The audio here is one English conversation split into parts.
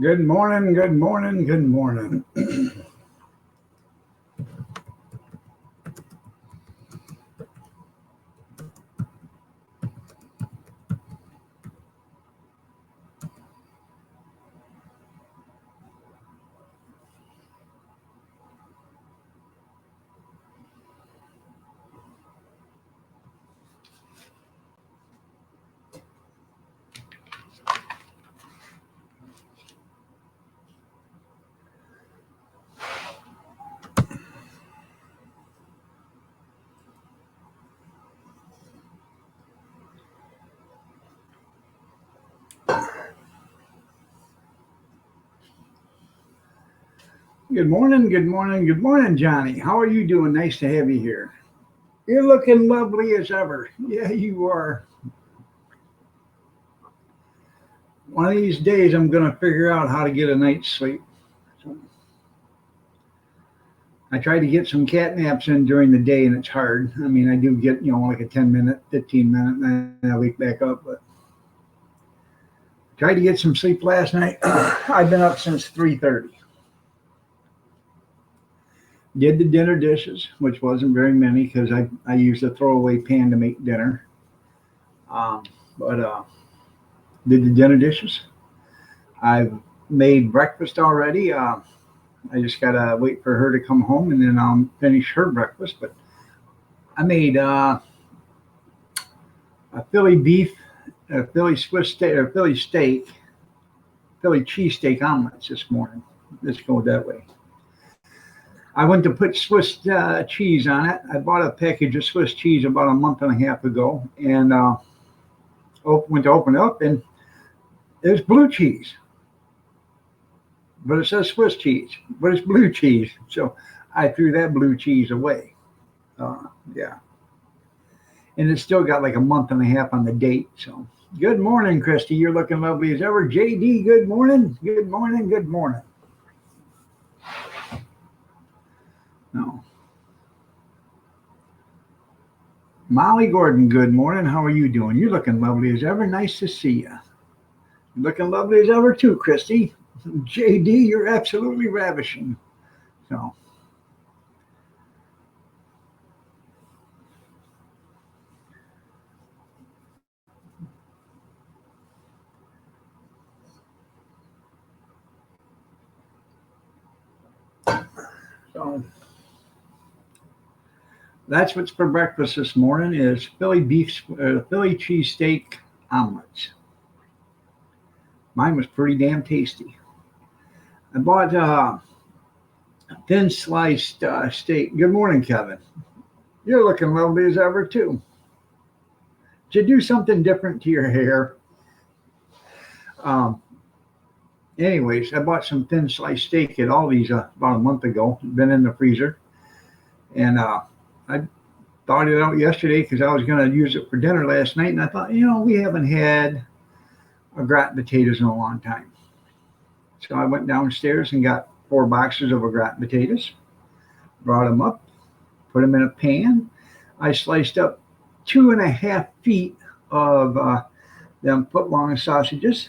Good morning, good morning, good morning. Good morning, good morning, good morning, Johnny. How are you doing? Nice to have you here. You're looking lovely as ever. Yeah, you are. One of these days, I'm going to figure out how to get a night's sleep. So I try to get some cat naps in during the day, and it's hard. I mean, I do get, like a 10-minute, 15-minute, and then I wake back up. But tried to get some sleep last night. I've been up since 3:30. Did the dinner dishes, which wasn't very many because I used a throwaway pan to make dinner. Um, but did the dinner dishes. I've made breakfast already. I just gotta wait for her to come home and then I'll finish her breakfast. But I made a Philly beef, a Philly Swiss steak, or Philly steak, Philly cheesesteak omelets this morning. Let's go that way. I went to put Swiss cheese on it. I bought a package of Swiss cheese about a month and a half ago, and went to open it up, and there's blue cheese, but it says Swiss cheese, but it's blue cheese. So I threw that blue cheese away. Yeah, and it's still got like a month and a half on the date. So good morning, Christy. You're looking lovely as ever. JD, good morning. Good morning. Good morning. No. Molly Gordon, good morning. How are you doing? You're looking lovely as ever. Nice to see you. Looking lovely as ever too, Christy. JD, you're absolutely ravishing. So, so that's what's for breakfast this morning is Philly cheesesteak omelets. Mine was pretty damn tasty. I bought thin sliced steak. Good morning, Kevin. You're looking lovely as ever too. Did you do something different to your hair? Um, Anyways, I bought some thin sliced steak at Aldi's about a month ago. Been in the freezer, and I thought it out yesterday because I was going to use it for dinner last night, and I thought, we haven't had a gratin potatoes in a long time. So I went downstairs and got 4 boxes of a gratin potatoes, brought them up, put them in a pan. I sliced up 2.5 feet of them foot long sausages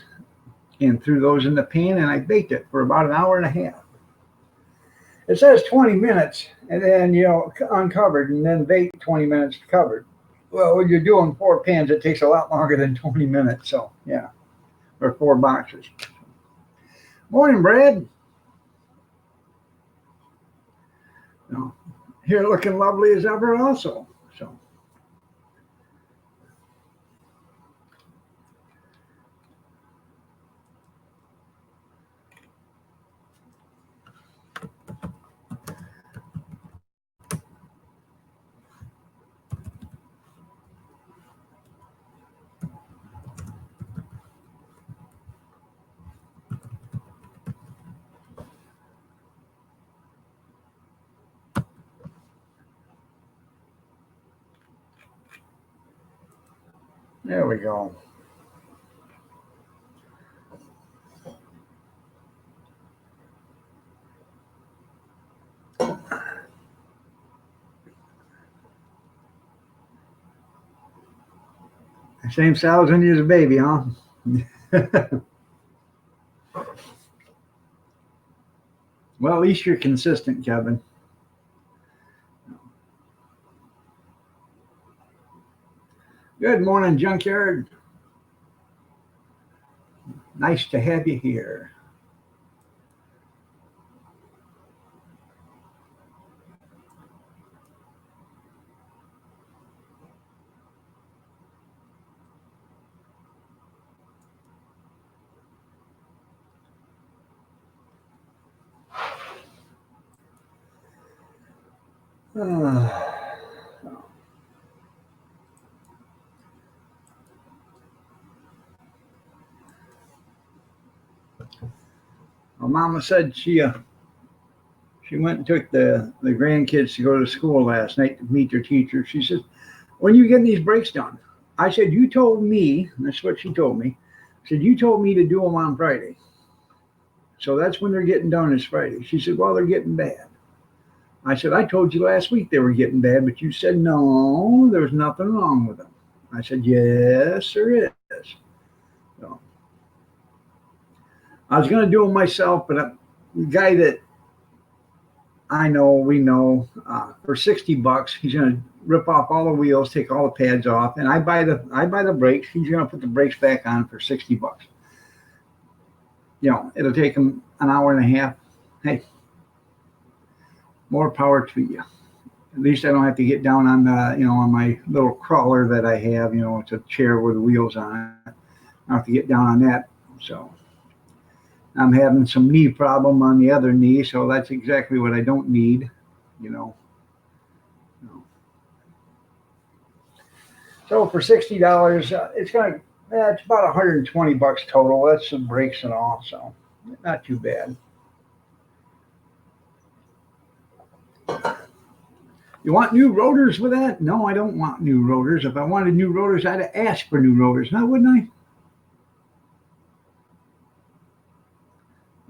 and threw those in the pan, and I baked it for about an hour and a half. It says 20 minutes, and then uncovered, and then bake 20 minutes covered. Well, when you're doing 4 pans, it takes a lot longer than 20 minutes. So yeah, or 4 boxes. Morning, Brad. No, here looking lovely as ever, also. So there we go. Same size when you was a baby, huh? Well, at least you're consistent, Kevin. Good morning, Junkyard. Nice to have you here. Uh, well, Mama said she went and took the grandkids to go to school last night to meet their teacher. She said, "When you getting these breaks done?" I said, "You told me." That's what she told me. She said, "You told me to do them on Friday, so that's when they're getting done is Friday." She said, "Well, they're getting bad." I said, "I told you last week they were getting bad, but you said no, there's nothing wrong with them." I said, "Yes, there is." So I was going to do them myself, but the guy that I know, we know, for $60, he's going to rip off all the wheels, take all the pads off, and I buy the brakes. He's going to put the brakes back on for $60. It'll take him an hour and a half. Hey, more power to you. At least I don't have to get down on on my little crawler that I have. It's a chair with wheels on it. I don't have to get down on that. So I'm having some knee problem on the other knee, so that's exactly what I don't need. You know. So for $60, it's about $120 total. That's some brakes and all, so not too bad. You want new rotors with that? No, I don't want new rotors. If I wanted new rotors, I'd have asked for new rotors, now wouldn't I?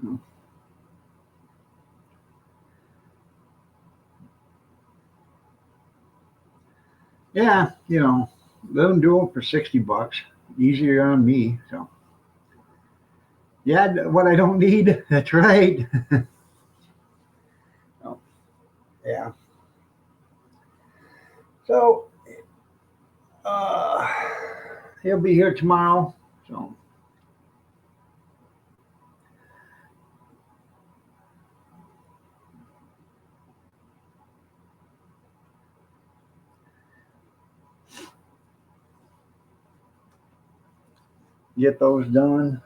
No. Yeah, let them do them for $60. Easier on me. So yeah, what I don't need. That's right. Oh, yeah. So uh, he'll be here tomorrow. So get those done.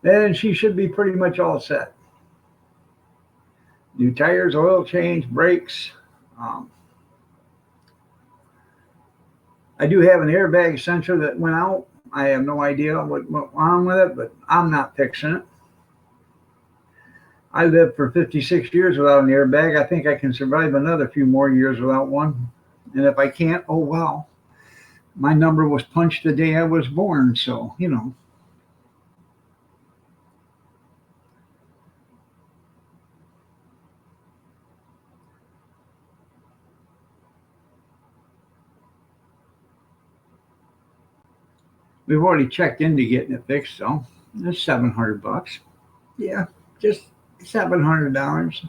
Then she should be pretty much all set. New tires, oil change, brakes. Um, I do have an airbag sensor that went out. I have no idea what went wrong with it, but I'm not fixing it. I lived for 56 years without an airbag. I think I can survive another few more years without one. And if I can't, oh well. My number was punched the day I was born, so. We've already checked into getting it fixed, so that's $700. Yeah, just $700.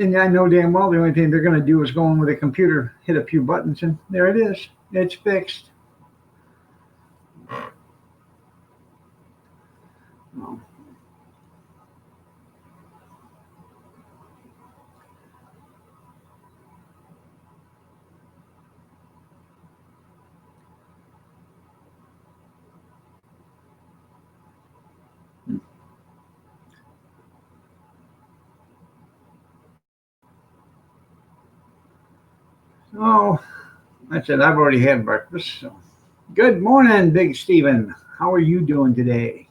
And I know damn well the only thing they're going to do is go in with a computer, hit a few buttons, and there it is. It's fixed. Oh, oh, that's it. I've already had breakfast. So. Good morning, Big Steven. How are you doing today?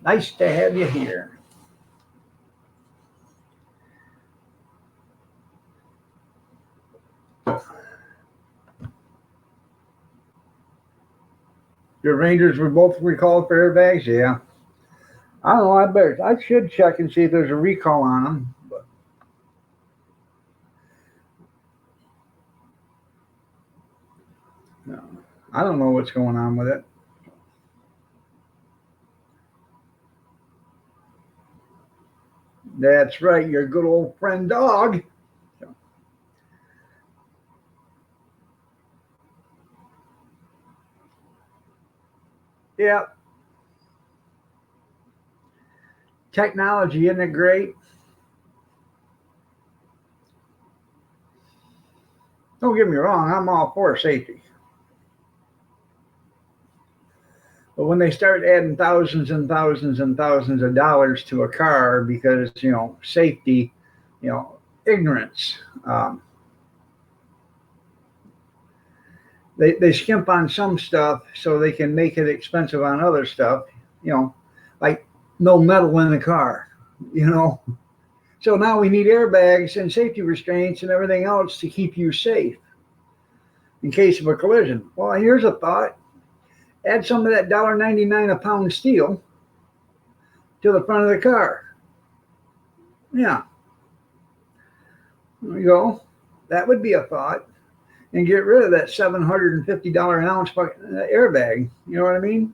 Nice to have you here. Your Rangers were both recalled for airbags? Yeah. I don't know. I should check and see if there's a recall on them. But no, I don't know what's going on with it. That's right, your good old friend dog. So, yeah, technology, isn't it great? Don't get me wrong, I'm all for safety. But when they start adding thousands and thousands and thousands of dollars to a car because, safety, ignorance, they skimp on some stuff so they can make it expensive on other stuff, you know, like no metal in the car, you know. So now we need airbags and safety restraints and everything else to keep you safe in case of a collision. Well, here's a thought. Add some of that $1.99 a pound steel to the front of the car. Yeah, there you go. That would be a thought. And get rid of that $750 an ounce airbag. You know what I mean?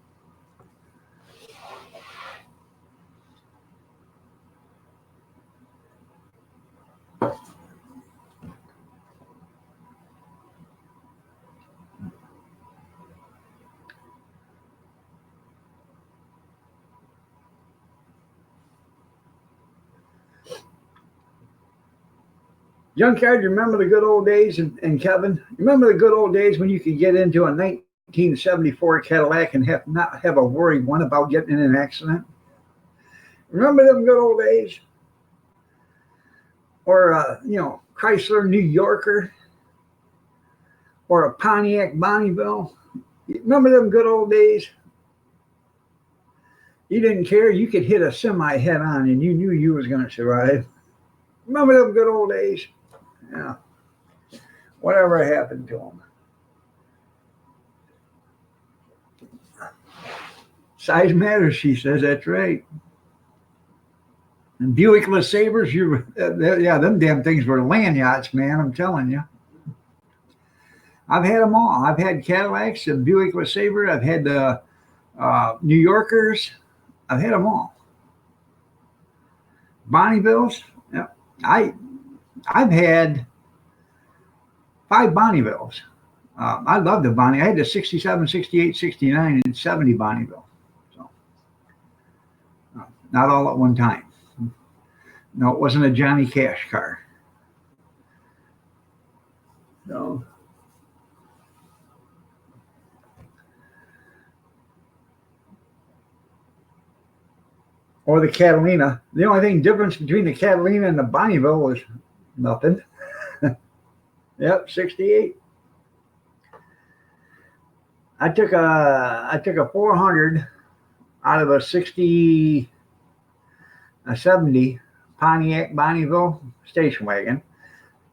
Junkyard, you remember the good old days? And Kevin, remember the good old days when you could get into a 1974 Cadillac and not have a worry one about getting in an accident? Remember them good old days? Or Chrysler New Yorker, or a Pontiac Bonneville. Remember them good old days? You didn't care. You could hit a semi head on and you knew you was going to survive. Remember them good old days? Yeah. Whatever happened to them? Size matters, she says. That's right. And Buick LeSabres, yeah, them damn things were land yachts, man. I'm telling you. I've had them all. I've had Cadillacs, a Buick LeSabre. I've had the New Yorkers. I've had them all. Bonnievilles. Yeah. I've had 5 Bonnievilles. I love the Bonnie. I had the 67, 68, 69, and 70 Bonneville. So, not all at one time. No, it wasn't a Johnny Cash car. No. Or the Catalina. The only thing difference between the Catalina and the Bonneville was nothing. Yep, 68. I took a 400 out of a 70 Pontiac Bonneville station wagon.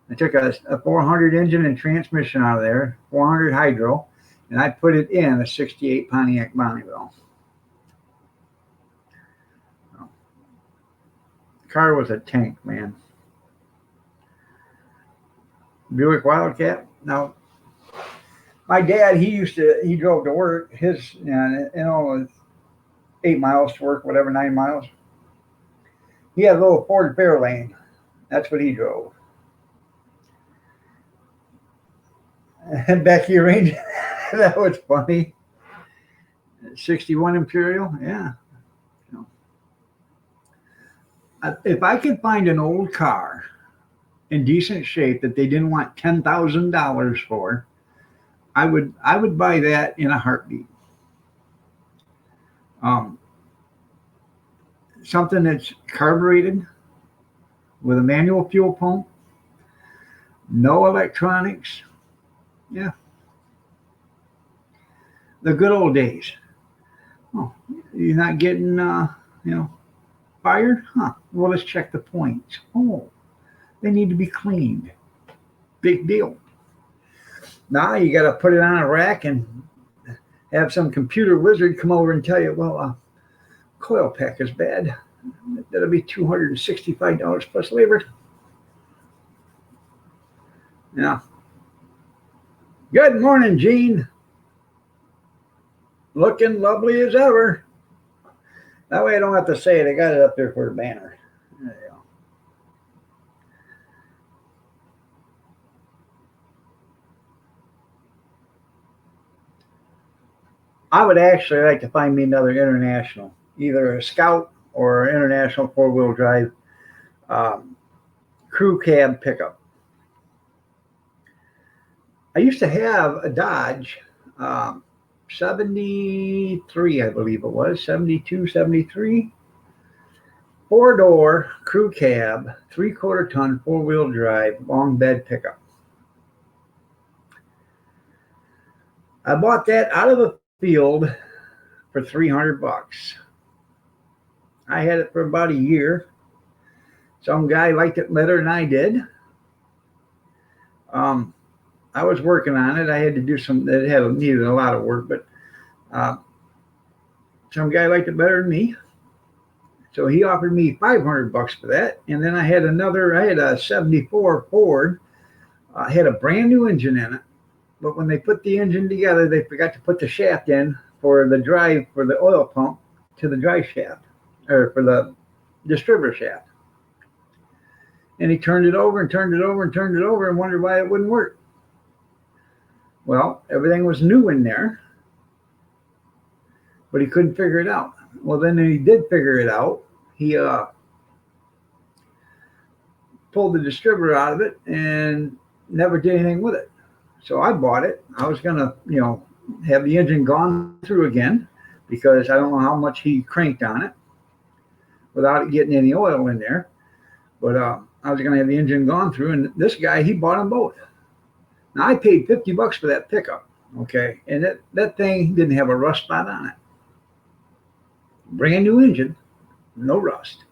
I took a 400 engine and transmission out of there, 400 hydro, and I put it in a 68 Pontiac Bonneville. The car was a tank, man. Buick Wildcat. Now, my dad, he drove to work. His, was 8 miles to work, whatever, 9 miles. He had a little Ford Fairlane. That's what he drove. And Becky Ranger, that was funny. 61 Imperial, yeah. If I could find an old car in decent shape that they didn't want $10,000 for, I would buy that in a heartbeat. Something that's carbureted with a manual fuel pump, no electronics. Yeah. The good old days. Oh, you're not getting, fired? Huh. Well, let's check the points. Oh, they need to be cleaned. Big deal. Now you got to put it on a rack and have some computer wizard come over and tell you, well, coil pack is bad. That'll be $265 plus labor. Yeah. Good morning, Gene. Looking lovely as ever. That way I don't have to say it. I got it up there for a banner. There you go. I would actually like to find me another international, either a Scout or an international four-wheel drive um, crew cab pickup. I used to have a Dodge um, 73, I believe it was, 72, 73, four-door crew cab, three-quarter ton, four-wheel drive, long bed pickup. I bought that out of the field for $300. I had it for about a year. Some guy liked it better than I did. Um, I was working on it. I had to do some. It had needed a lot of work, but uh, some guy liked it better than me. So he offered me $500 for that. And then I had another. I had a '74 Ford. Had a brand new engine in it, but when they put the engine together, they forgot to put the shaft in for the drive for the oil pump to the drive shaft, or for the distributor shaft. And he turned it over and turned it over and turned it over and wondered why it wouldn't work. Well, everything was new in there, but he couldn't figure it out. Well, then he did figure it out. He pulled the distributor out of it and never did anything with it. So I bought it. I was gonna, have the engine gone through again because I don't know how much he cranked on it without it getting any oil in there. But I was gonna have the engine gone through, and this guy he bought them both. Now I paid $50 for that pickup, okay, and that thing didn't have a rust spot on it. Brand new engine, no rust.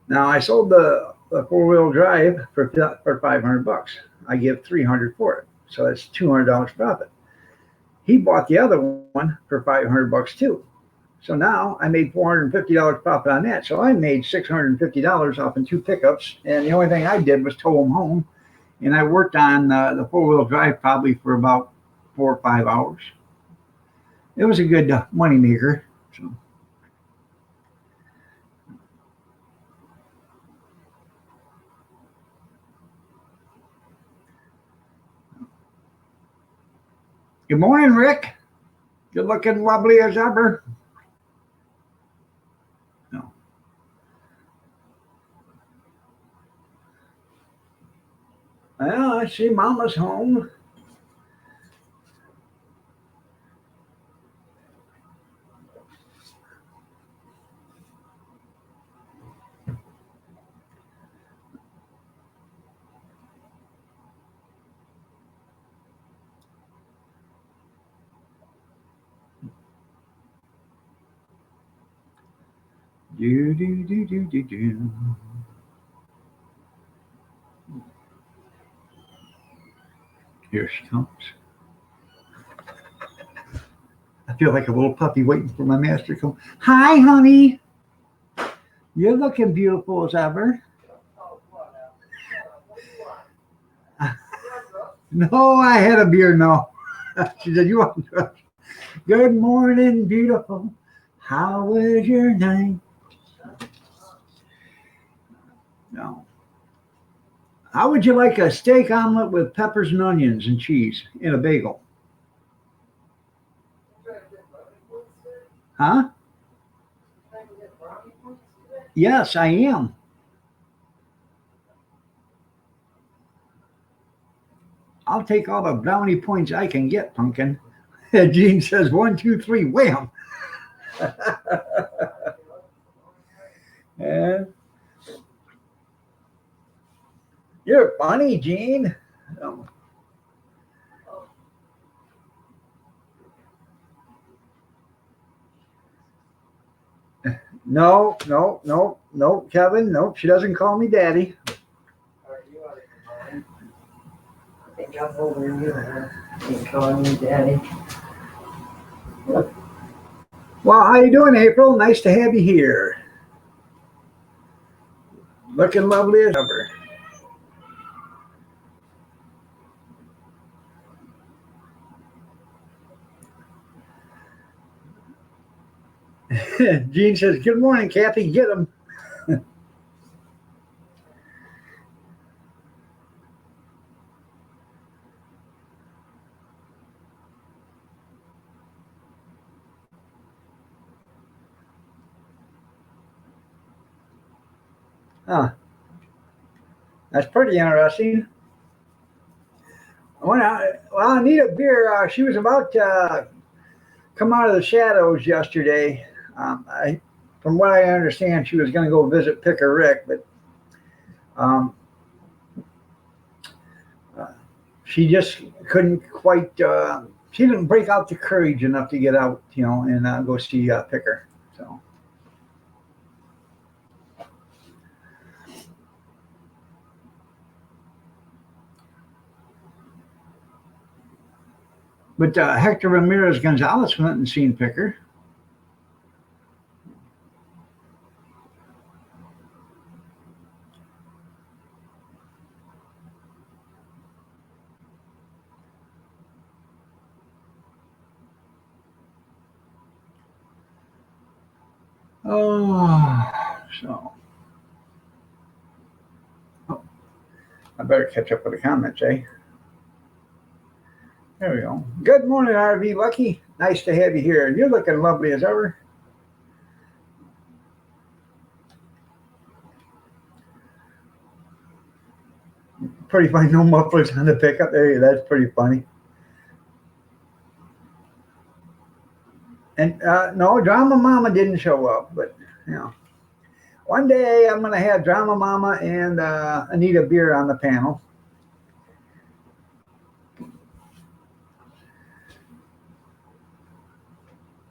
Now I sold the four-wheel drive for $500. I give $300 for it, so that's $200 profit. He bought the other one for $500 too. So now I made $450 profit on that. So I made $650 off in two pickups, and the only thing I did was tow them home. And I worked on the four-wheel drive probably for about 4 or 5 hours. It was a good money maker. So. Good morning, Rick. Good looking, lovely as ever. No. Well, I see Mama's home. Do do do do do do. Here she comes. I feel like a little puppy waiting for my master to come. Hi, honey. You're looking beautiful as ever. No, I had a beer. No. She said, "You want to?" Good morning, beautiful. How was your night? No. How would you like a steak omelet with peppers and onions and cheese in a bagel? Huh? Yes, I am. I'll take all the brownie points I can get, pumpkin. Gene says 1, 2, 3, wham. Yeah. You're funny, Gene. Oh, no, no, no, no, Kevin. No, she doesn't call me daddy. I think I'm older than you are. You calling me daddy. Well, how you doing, April? Nice to have you here. Looking lovely as ever. Gene says, "Good morning, Kathy. Get him." Huh. That's pretty interesting. Well, Anita Beer, she was about to come out of the shadows yesterday. From what I understand, she was going to go visit Picker Rick, but um, uh, she just couldn't quite. She didn't break out the courage enough to get out, and go see Picker. So, but Hector Ramirez Gonzalez went and seen Picker. Oh, so oh, I better catch up with the comments, eh? There we go. Good morning, RV Lucky. Nice to have you here. You're looking lovely as ever. Pretty funny. No mufflers on the pickup there. That's pretty funny. And no, Drama Mama didn't show up, but one day I'm gonna have Drama Mama and Anita Beer on the panel.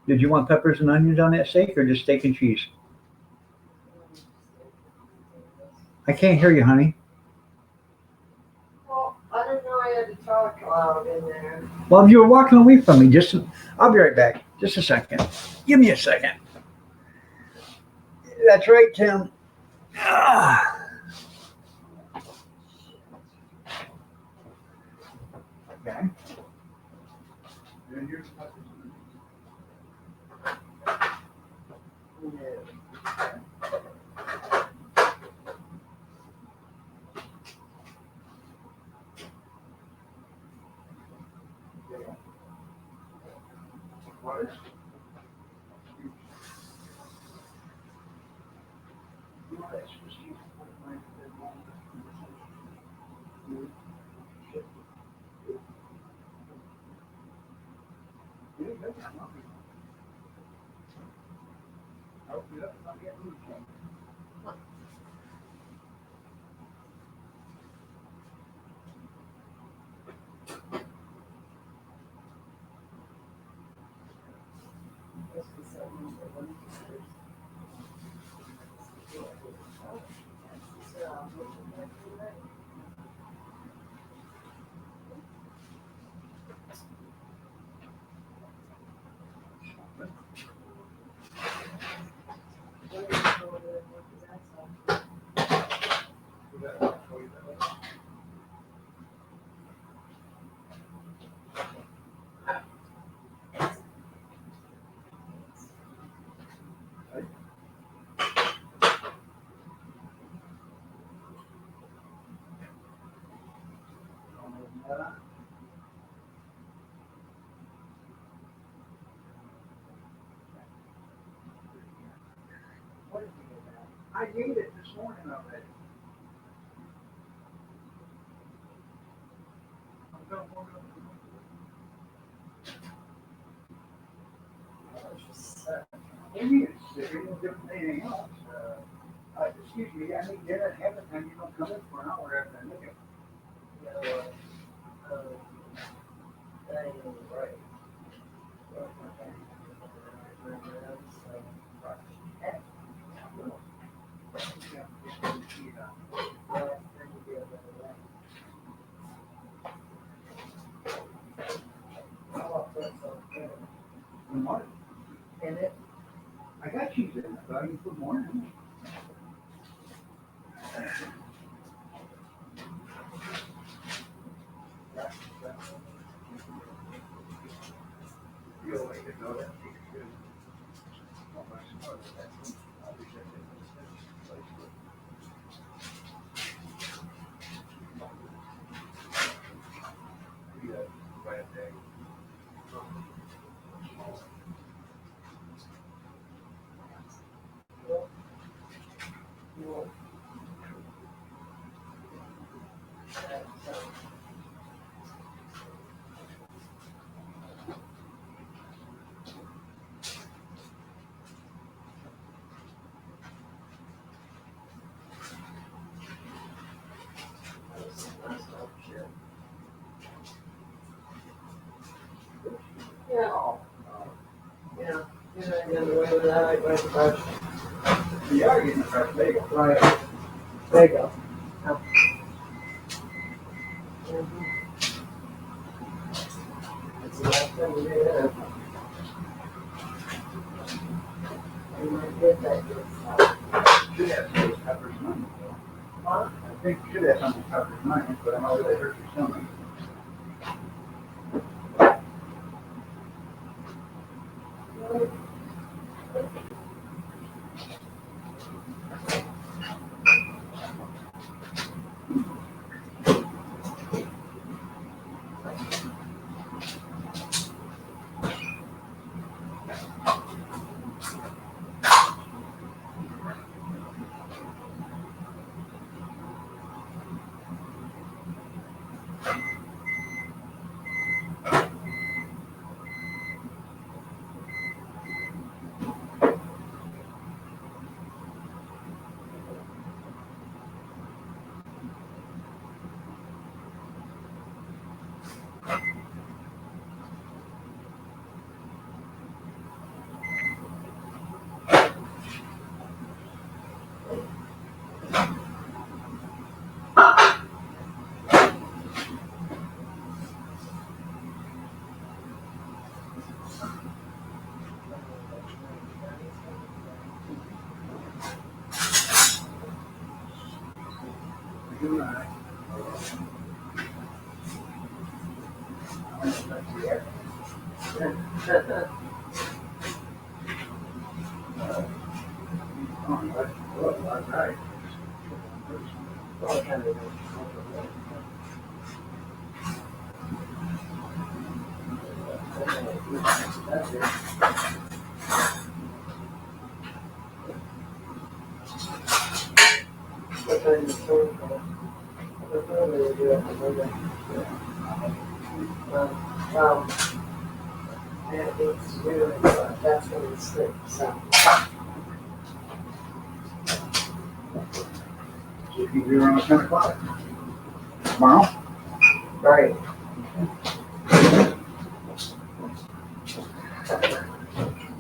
Did you want peppers and onions on that steak, or just steak and cheese? I can't hear you, honey. Well, I didn't know I had to talk loud in there. Well, if you were walking away from me, I'll be right back. Just a second. Give me a second. That's right, Tim. Ah. Okay. I ate it this morning already. Maybe it's no different than anything else. Excuse me, I need dinner half the time. You don't come in for an hour after I make it. That ain't right. What? And it, I got cheese in it, but I can put more in it. You'll like it, know that. Yeah. Yeah. You're not getting away with that. I'd like to brush. You are getting a fresh bagel. Right. There you go. Oh. Mhm. That's the last thing we did. You might get that good stuff. Should have some peppers and onions. Huh? I think should have some peppers and onions, but I know they hurt your stomach. Good night. All right. That's it. What time is it? What time do they do it? And it's really, that's when it's thick, so. So you can be around 10 o'clock tomorrow. Right.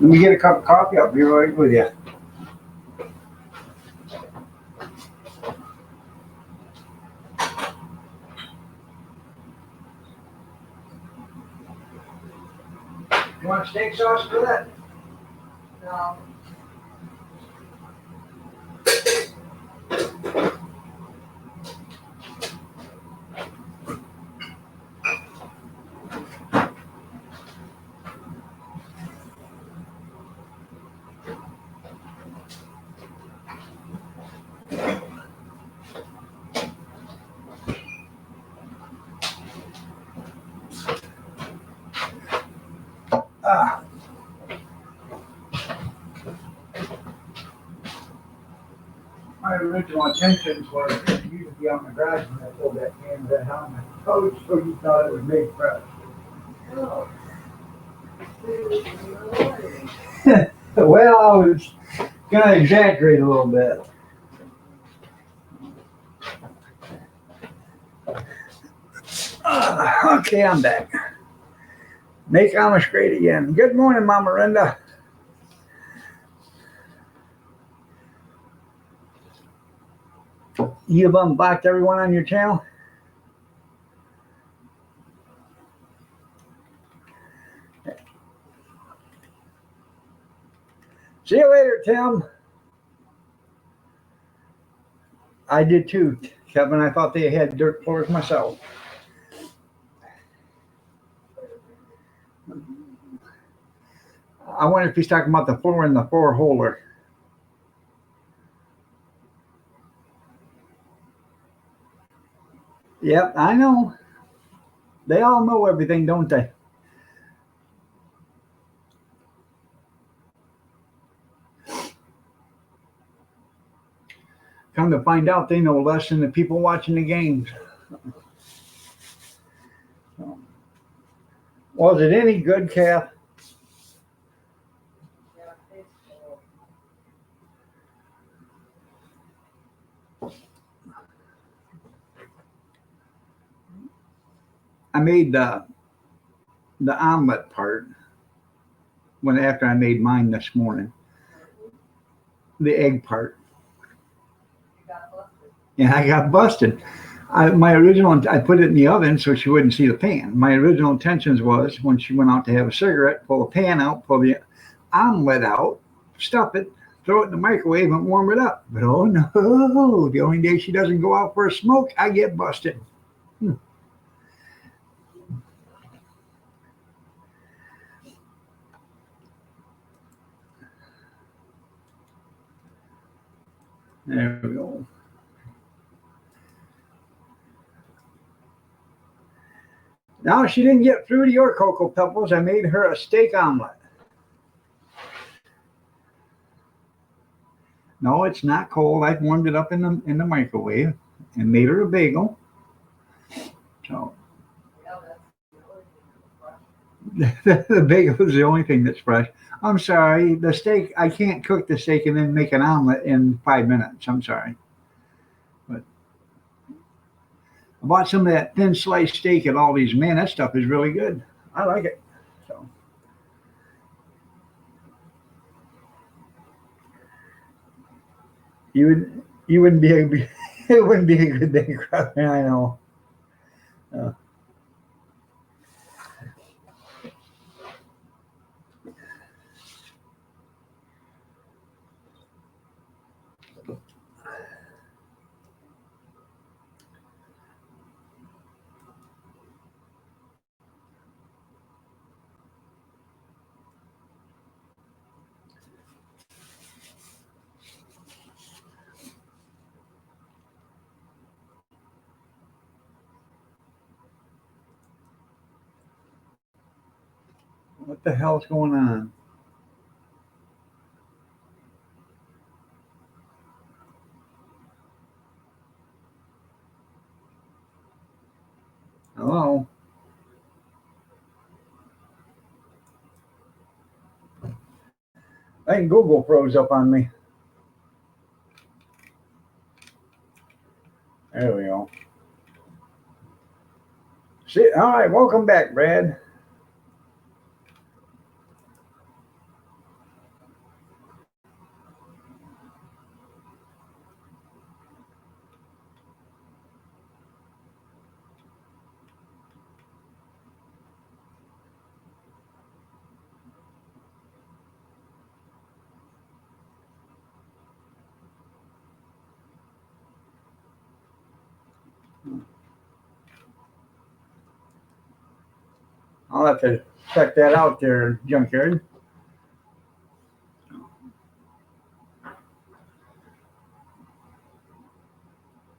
Let me get a cup of coffee. I'll be right with you. You want steak sauce for that? No. Ah. My original intentions were for you to be on the garage when I pulled that can of that helmet. Oh, so you thought it was made fresh. No. Well, I was gonna exaggerate a little bit. Okay, I'm back. Make Amish great again. Good morning, Mama Renda. You've unblocked everyone on your channel? See you later, Tim. I did too, Kevin. I thought they had dirt floors myself. I wonder if he's talking about the floor in the floor holder. Yep, I know. They all know everything, don't they? Come to find out, they know less than the people watching the games. Was it any good, Kath? I made the omelet part. when after I made mine this morning. The egg part. You got busted. And I got busted. I put it in the oven so she wouldn't see the pan. My original intentions was when she went out to have a cigarette, pull the pan out, pull the omelet out, stuff it, throw it in the microwave and warm it up. But oh no, the only day she doesn't go out for a smoke, I get busted. There we go. Now she didn't get fruity or Cocoa Pebbles. I made her a steak omelet. No, it's not cold. I warmed it up in the microwave and made her a bagel. So Yeah, that's the only thing that's fresh. the bagel is the only thing that's fresh. I'm sorry, the steak. I can't cook the steak and then make an omelet in 5 minutes. I'm sorry, but I bought some of that thin sliced steak at Aldi's. Man, that stuff is really good. I like it. So you wouldn't be a it wouldn't be a good day, Crowder. I know. Uh, what the hell's going on? Hello. I think Google froze up on me. There we go. See, all right, welcome back, Brad. I'll have to check that out there, Junkyard.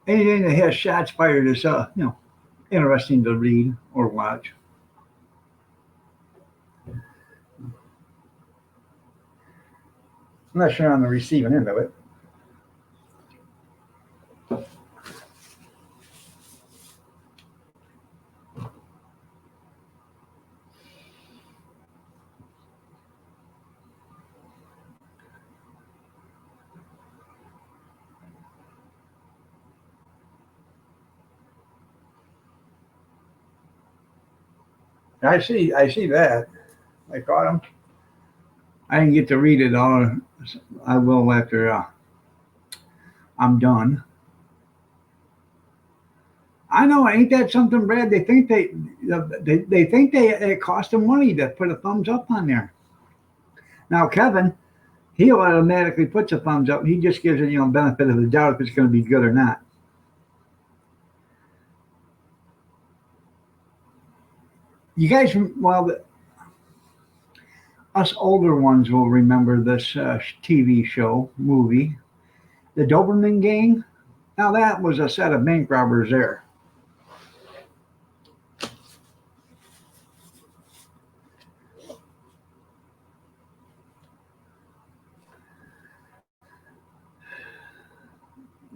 Anything that has shots fired is, interesting to read or watch. Unless you're on the receiving end of it. I see that. I caught him. I didn't get to read it all. I will after I'm done. I know, ain't that something, Brad? They think it cost them money to put a thumbs up on there. Now, Kevin, he automatically puts a thumbs up. He just gives it, benefit of the doubt if it's going to be good or not. You guys, well, us older ones will remember this TV show, movie, The Doberman Gang. Now, that was a set of bank robbers there.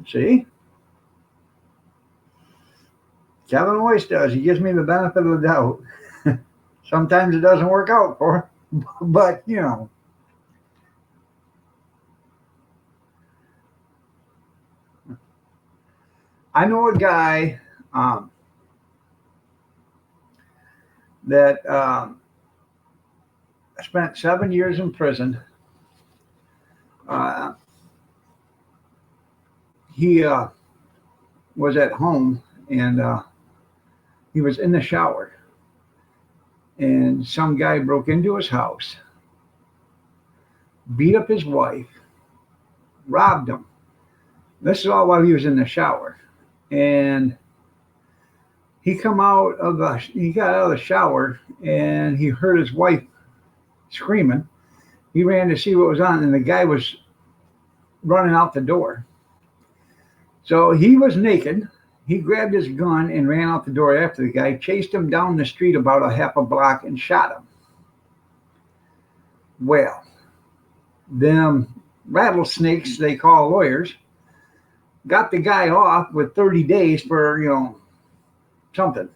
See? Kevin always does. He gives me the benefit of the doubt. Sometimes it doesn't work out for him, but, I know a guy that spent 7 years in prison. He was at home, and he was in the shower, and some guy broke into his house, beat up his wife, robbed him. This is all while he was in the shower. And he got out of the shower, and he heard his wife screaming. He ran to see what was on, and the guy was running out the door. So he was naked. He grabbed his gun and ran out the door after the guy, chased him down the street about a half a block, and shot him. Well, them rattlesnakes they call lawyers got the guy off with 30 days for, something.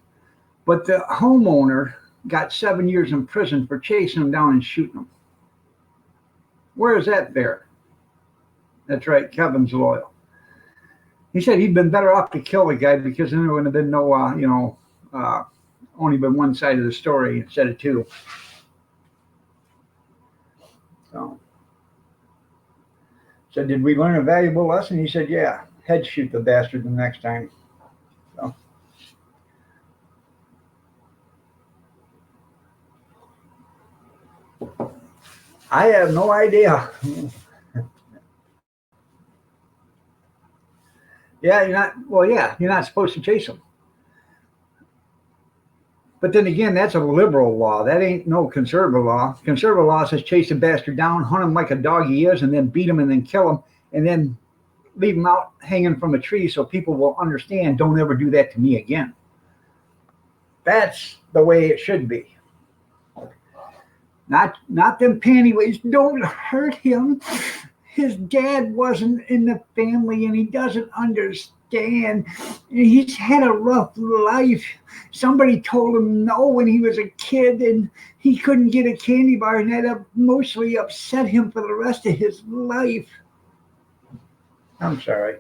But the homeowner got 7 years in prison for chasing him down and shooting him. Where is that fair? That's right, Kevin's loyal. He said he'd been better off to kill the guy because then there would have been no, only been one side of the story instead of two. So, said, did we learn a valuable lesson? He said, yeah, head shoot the bastard the next time. So. I have no idea. Yeah, you're not supposed to chase them. But then again, that's a liberal law. That ain't no conservative law. Conservative law says chase a bastard down, hunt him like a dog he is, and then beat him and then kill him, and then leave him out hanging from a tree so people will understand, don't ever do that to me again. That's the way it should be. Not them pantyways. Don't hurt him. His dad wasn't in the family and he doesn't understand. He's had a rough life. Somebody told him no when he was a kid and he couldn't get a candy bar, and that mostly upset him for the rest of his life. I'm sorry.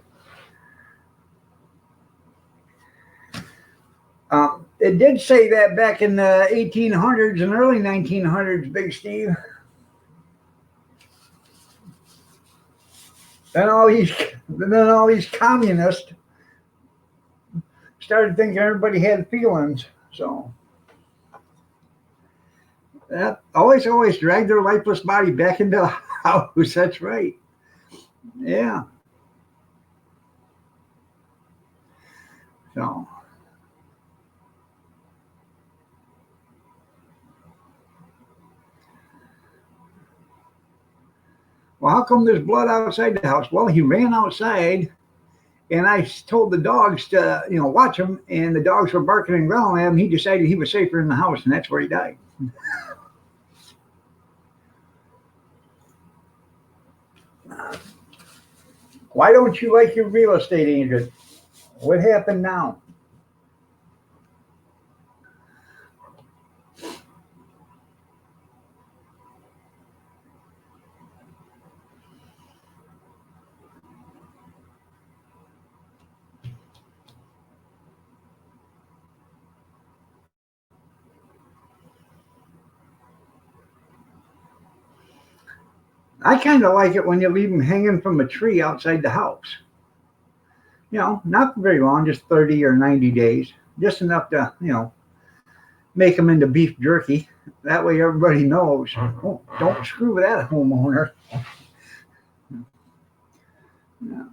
It did say that back in the 1800s and early 1900s, Big Steve. Then all these communists started thinking everybody had feelings. So that always drag their lifeless body back into the house. That's right. Yeah. So. Well, how come there's blood outside the house? Well, he ran outside, and I told the dogs to, watch him, and the dogs were barking and growling at him. He decided he was safer in the house, and that's where he died. Why don't you like your real estate agent? What happened now? I kind of like it when you leave them hanging from a tree outside the house. Not very long, just 30 or 90 days. Just enough to, make them into beef jerky. That way everybody knows. Oh, don't screw with that homeowner. Yeah.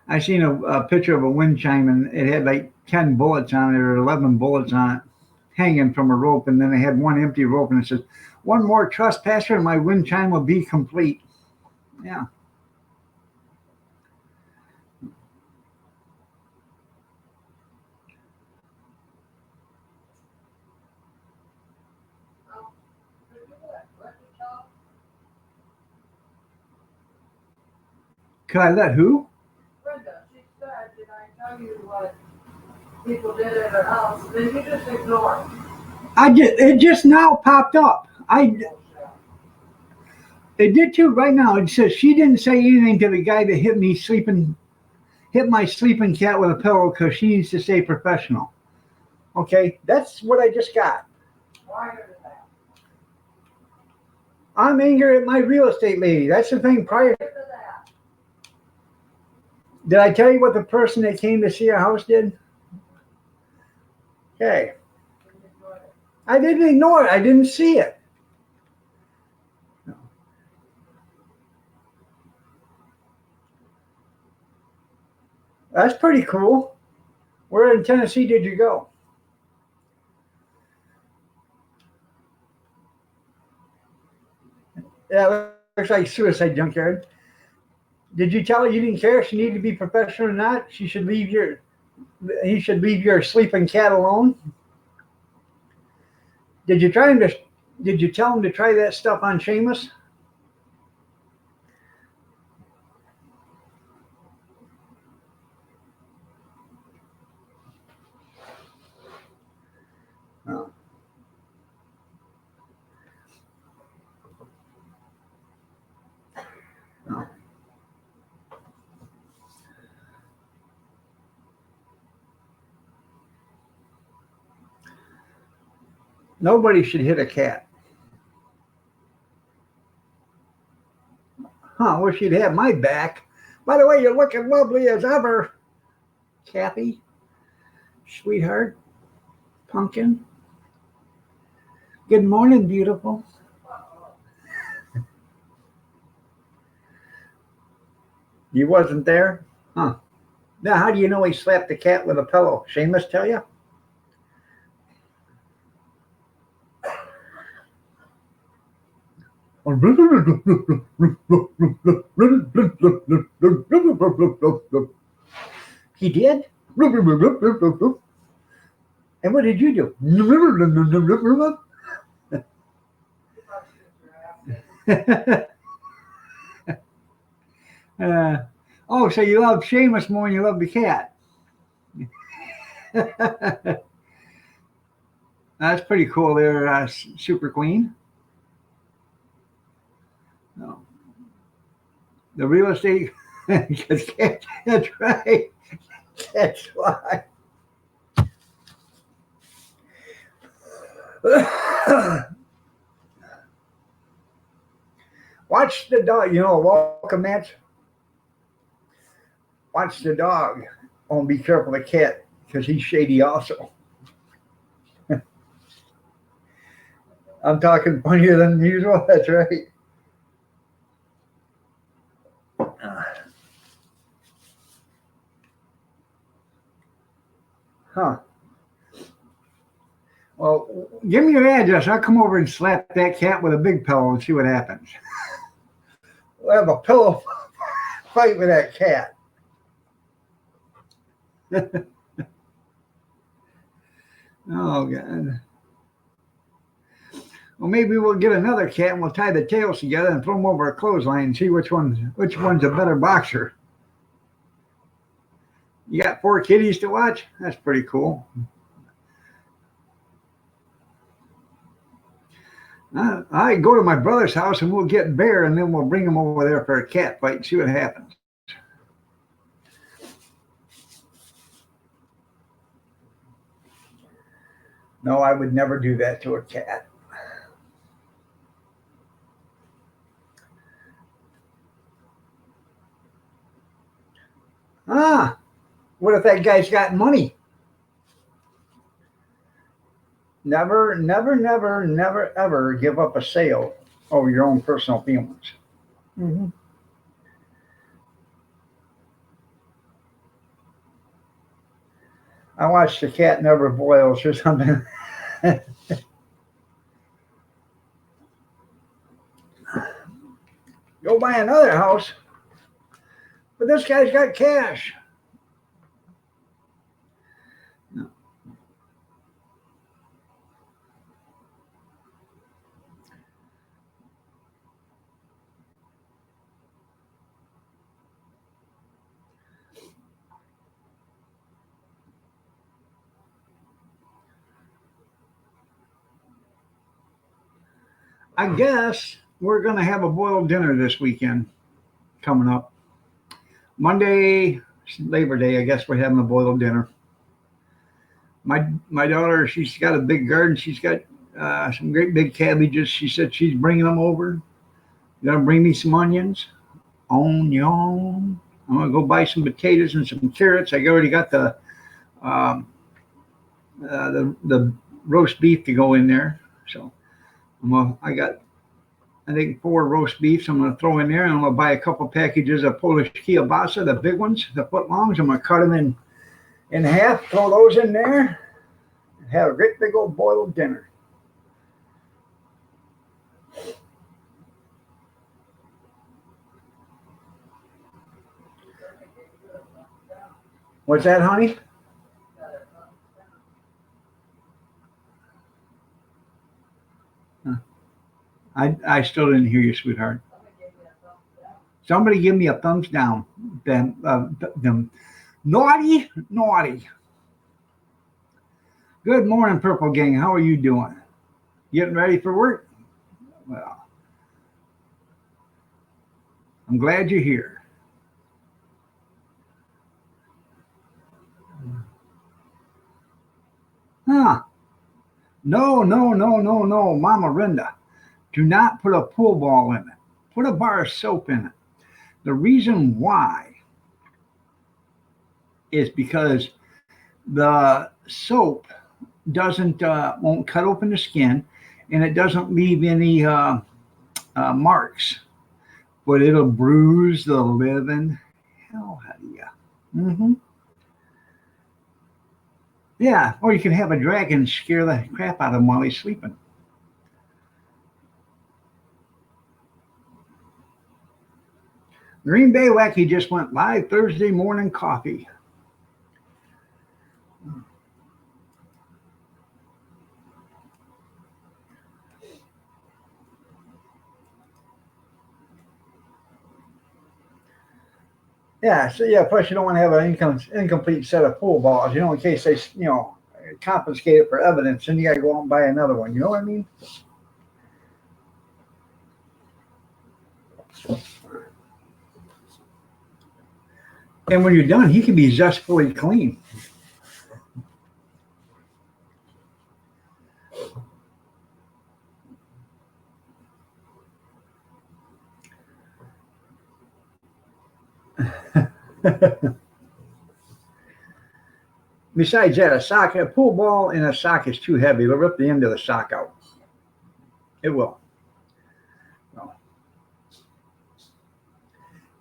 I seen a picture of a wind chime, and it had like 10 bullets on it or 11 bullets on it hanging from a rope, and then they had one empty rope, and it says, one more trespasser and my wind chime will be complete. Yeah. Could I let who? Brenda, she said, did I tell you what people did at her house? Then you just ignore it. It just now popped up. It did too right now. It says she didn't say anything to the guy that hit my sleeping cat with a pillow because she needs to stay professional. Okay, that's what I just got. Prior to that. I'm angry at my real estate lady. That's the thing. Prior, Prior to that. did I tell you what the person that came to see our house did? Okay. You ignored it. I didn't ignore it. I didn't see it. That's pretty cool. Where in Tennessee did you go? Yeah, looks like suicide junkyard. Did you tell her you didn't care if she needed to be professional or not? He should leave your sleeping cat alone. Did you tell him to try that stuff on Seamus? No. No. Nobody should hit a cat. Huh, wish you'd have my back. By the way, you're looking lovely as ever, Kathy. Sweetheart. Pumpkin. Good morning, beautiful. You wasn't there? Huh. Now, how do you know he slapped the cat with a pillow? Seamus tell you? He did? And what did you do? Oh, so you love Seamus more than you love the cat. That's pretty cool there, Super Queen. No. The real estate, that's right. That's why. Watch the dog, welcome match. Watch the dog. Oh, and be careful of the cat, because he's shady also. I'm talking funnier than usual, that's right. Huh. Well, give me your address. I'll come over and slap that cat with a big pillow and see what happens. We'll have a pillow fight with that cat. Oh, God. Well, maybe we'll get another cat and we'll tie the tails together and throw them over a clothesline and see which one's a better boxer. You got 4 kitties to watch? That's pretty cool. I go to my brother's house and we'll get Bear and then we'll bring him over there for a cat fight and see what happens. No, I would never do that to a cat. What if that guy's got money? Never, never, never, never, ever give up a sale over your own personal feelings. Mm-hmm. I watched The Cat Never Boils or something. Go buy another house. But this guy's got cash. No. I guess we're going to have a boiled dinner this weekend coming up. Monday, Labor Day, I guess we're having a boiled dinner. My daughter, she's got a big garden. She's got some great big cabbages. She said she's bringing them over. Gonna bring me some onions, onion. I'm gonna go buy some potatoes and some carrots. I already got um, the roast beef to go in there. So I got I think 4 roast beefs I'm gonna throw in there, and I'm gonna buy a couple packages of Polish kielbasa, the big ones, the foot longs. I'm gonna cut them in half, throw those in there, and have a great big old boiled dinner. What's that, honey? I still didn't hear you, sweetheart. Somebody give me a thumbs down. Them naughty, naughty. Good morning, Purple Gang. How are you doing? Getting ready for work? Well, I'm glad you're here. Huh? No, no, no, no, no, Mama Rinda. Do not put a pool ball in it. Put a bar of soap in it. The reason why is because the soap doesn't won't cut open the skin, and it doesn't leave any marks, but it'll bruise the living hell out of you. Hmm. Yeah, or you can have a dragon scare the crap out of him while he's sleeping. Green Bay Wacky just went live Thursday morning coffee. Yeah, so yeah, plus you don't want to have an incomplete set of pool balls, in case they, confiscate it for evidence, and you got to go out and buy another one. You know what I mean? And when you're done, he can be zestfully clean. Besides that, a pool ball in a sock is too heavy. It'll rip the end of the sock out. It will. So.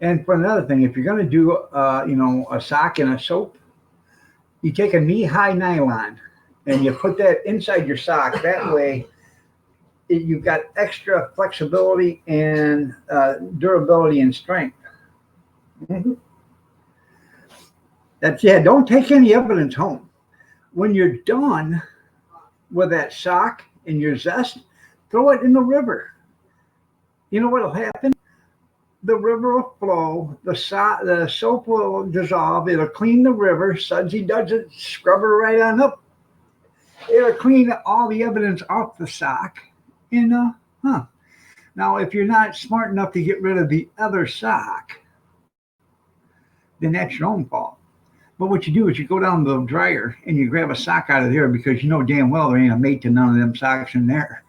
And for another thing, if you're going to do, a sock and a soap, you take a knee-high nylon and you put that inside your sock. That way, you've got extra flexibility and durability and strength. Mm-hmm. Don't take any evidence home. When you're done with that sock and your zest, throw it in the river. You know what'll happen? The river will flow, the soap will dissolve, it'll clean the river. Sudsy does it, scrub her right on up. It'll clean all the evidence off the sock. Now, if you're not smart enough to get rid of the other sock, then that's your own fault. But what you do is you go down to the dryer and you grab a sock out of there, because you know damn well there ain't a mate to none of them socks in there.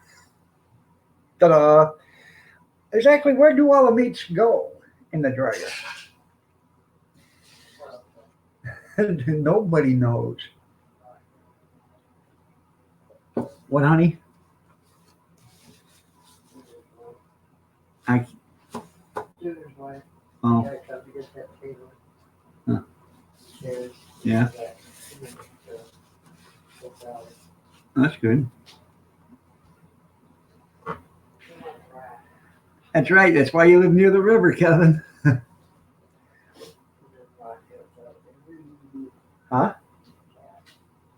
Ta-da! Exactly, where do all the mates go in the dryer? Nobody knows. What, honey? Oh. Huh. Yeah. That's good. That's right. That's why you live near the river, Kevin. Huh?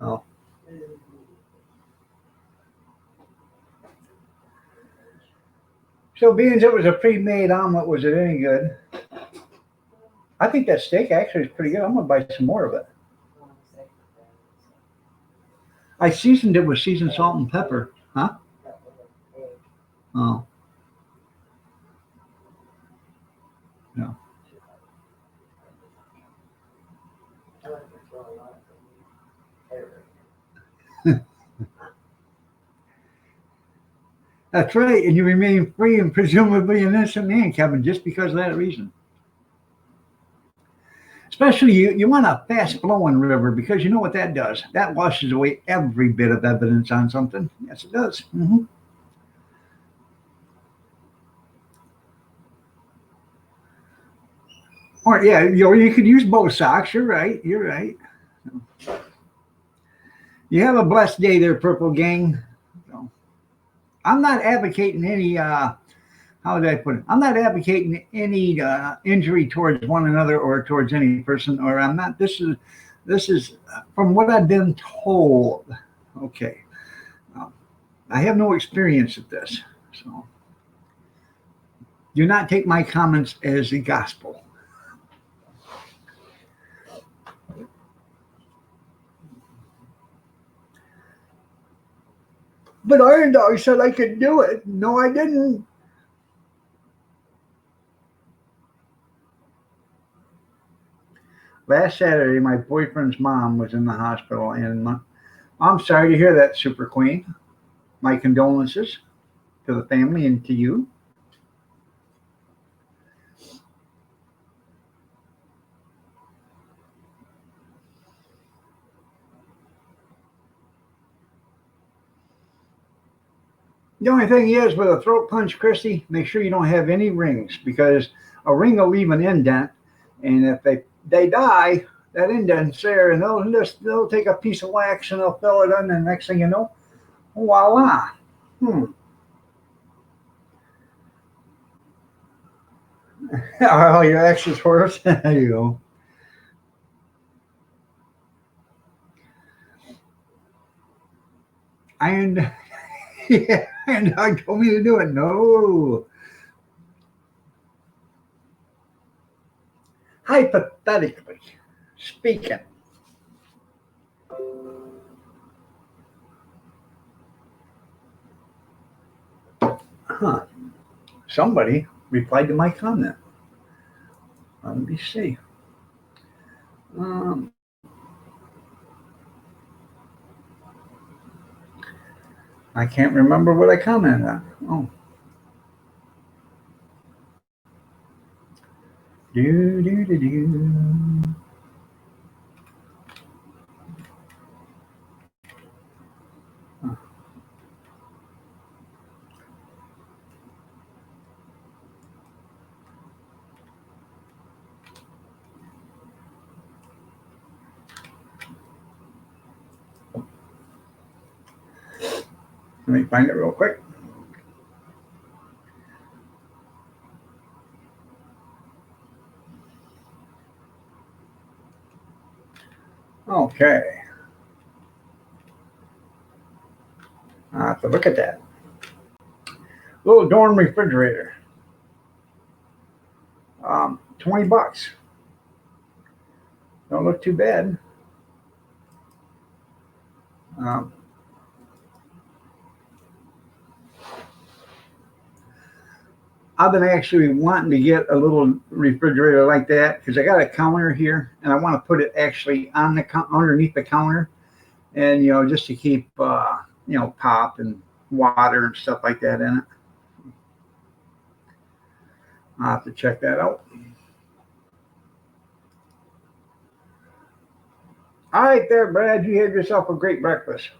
Oh. So, being it was a pre-made omelet, was it any good? I think that steak actually is pretty good. I'm gonna buy some more of it. I seasoned it with seasoned salt and pepper. Huh? Oh. No. That's right, and you remain free and presumably an innocent man, Kevin, just because of that reason. Especially you want a fast flowing river because you know what that does. That washes away every bit of evidence on something. Yes, it does. Or yeah, you could use both socks. You're right. You're right. You have a blessed day there, Purple Gang. So, I'm not advocating any. How would I put it? I'm not advocating any injury towards one another or towards any person. Or I'm not. This is from what I've been told. Okay, um, I have no experience at this, so do not take my comments as the gospel. But Iron Dog said I could do it. No, I didn't. Last Saturday, my boyfriend's mom was in the hospital, and I'm sorry to hear that, Super Queen. My condolences to the family and to you. The only thing is, with a throat punch, Christy, make sure you don't have any rings because a ring will leave an indent, and if they die, that indent's there, and they'll take a piece of wax and they'll fill it in, and next thing you know, voila. Hmm. Oh, your ex's horse. There you go. And yeah, and I told me to do it. No. Hypothetically speaking, huh? Somebody replied to my comment. Let me see. Um, I can't remember what I commented on. Oh, do do do do. Huh. Let me find it real quick. Okay, I have to look at that little dorm refrigerator. $20. Don't look too bad. Um, I've been actually wanting to get a little refrigerator like that because I got a counter here and I want to put it actually on the underneath the counter, and just to keep pop and water and stuff like that in it. I'll have to check that out. All right, there, Brad. You had yourself a great breakfast.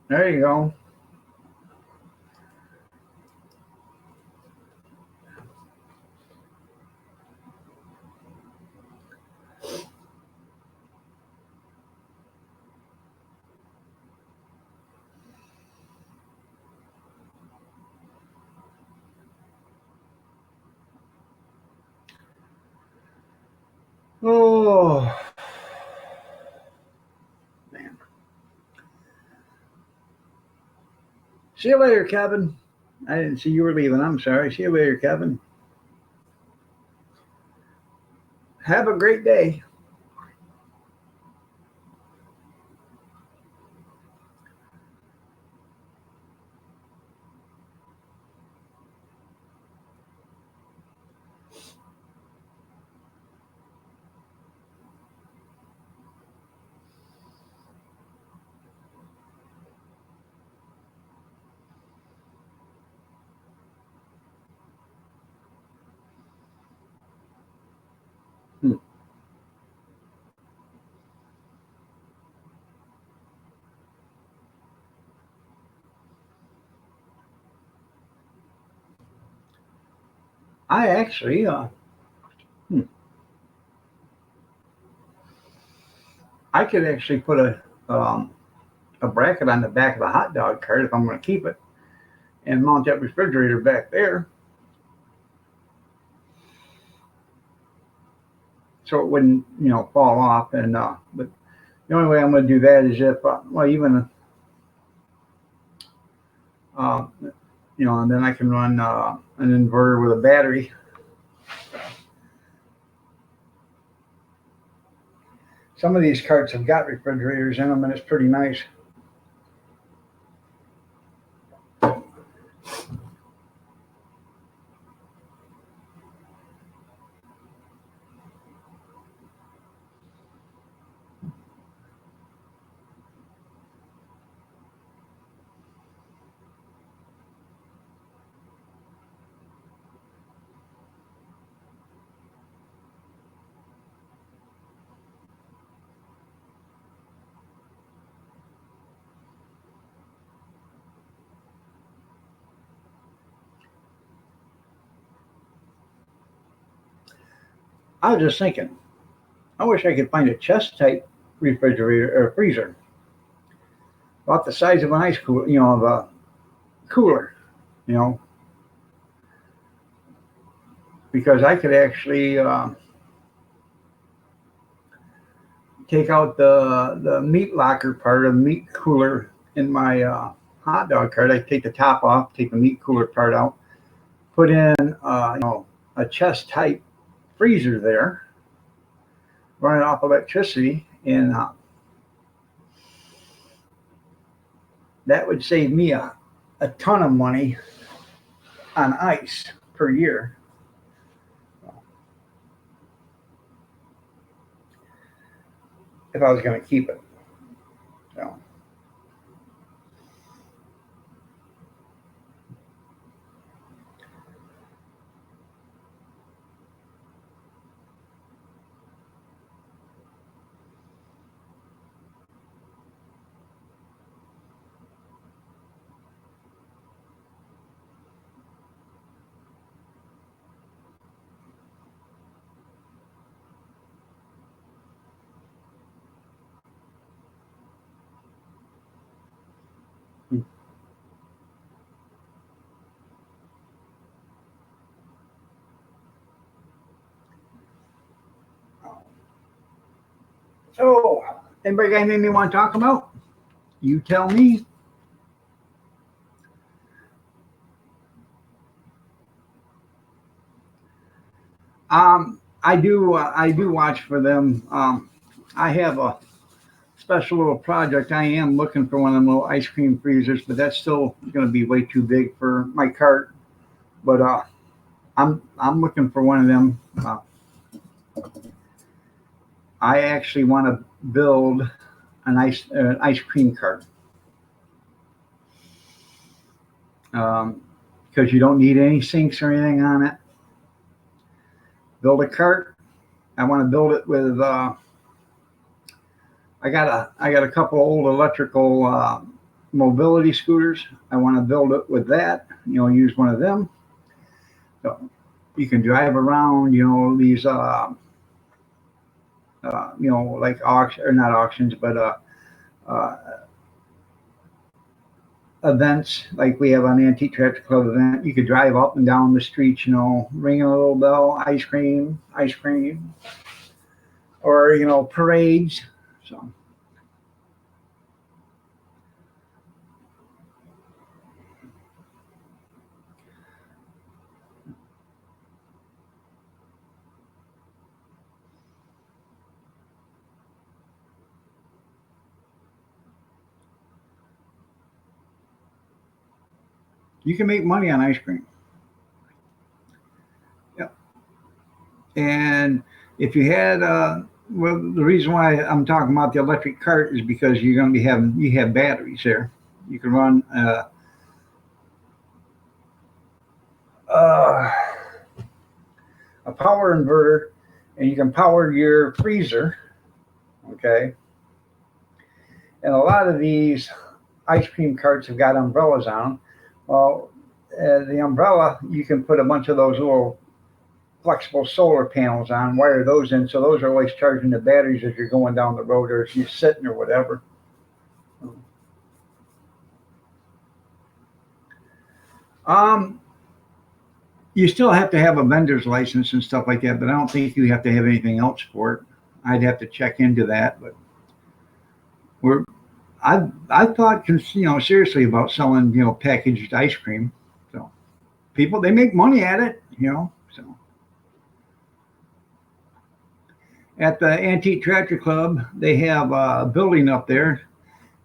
There you go. Oh, man. See you later, Kevin. I didn't see you were leaving. I'm sorry. See you later, Kevin. Have a great day. I actually, I could actually put a bracket on the back of the hot dog cart if I'm going to keep it, and mount that refrigerator back there, so it wouldn't, fall off. And but the only way I'm going to do that is if, well, even, uh, and then I can run an inverter with a battery. Some of these carts have got refrigerators in them, and it's pretty nice. I was just thinking, I wish I could find a chest type refrigerator or freezer about the size of an ice cooler, of a cooler, you know, because I could actually take out the meat locker part of the meat cooler in my hot dog cart. I take the top off, take the meat cooler part out, put in a chest type freezer there, run it off electricity, and that would save me a ton of money on ice per year. If I was going to keep it. So. So, anybody got anything they want to talk about? You tell me. I do watch for them. I have a special little project. I am looking for one of them little ice cream freezers, but that's still going to be way too big for my cart. But I'm looking for one of them. I actually want to build an ice cream cart, because you don't need any sinks or anything on it. Build a cart. I want to build it with. I got a couple old electrical mobility scooters. I want to build it with that. Use one of them. So you can drive around. These. Like auction or not auctions, but uh, events like we have on Antique Tractor Club event. You could drive up and down the streets, ringing a little bell, ice cream, or parades. So you can make money on ice cream. Yep. And if you had, well, the reason why I'm talking about the electric cart is because you're going to be you have batteries there. You can run uh, a power inverter, and you can power your freezer. Okay. And a lot of these ice cream carts have got umbrellas on them. Well, the umbrella, you can put a bunch of those little flexible solar panels on, wire those in, so those are always charging the batteries as you're going down the road or if you're sitting or whatever. You still have to have a vendor's license and stuff like that, but I don't think you have to have anything else for it. I'd have to check into that, but we're I thought seriously about selling packaged ice cream. So people they make money at it, So at the Antique Tractor Club, they have a building up there,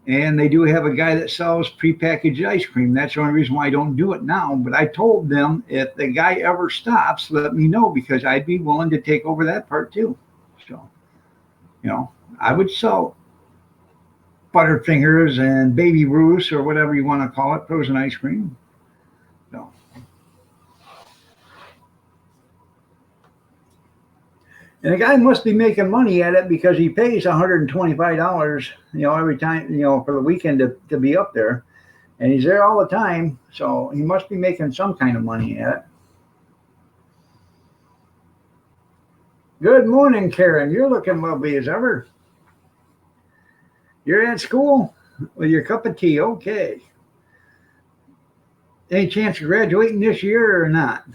and they do have a guy that sells prepackaged ice cream. That's the only reason why I don't do it now. But I told them if the guy ever stops, let me know because I'd be willing to take over that part too. So, I would sell Butterfingers and Baby Ruths or whatever you want to call it, frozen ice cream. So. And the guy must be making money at it because he pays $125, every time, for the weekend to be up there. And he's there all the time. So he must be making some kind of money at it. Good morning, Karen. You're looking lovely as ever. You're at school with your cup of tea. Okay. Any chance of graduating this year or not?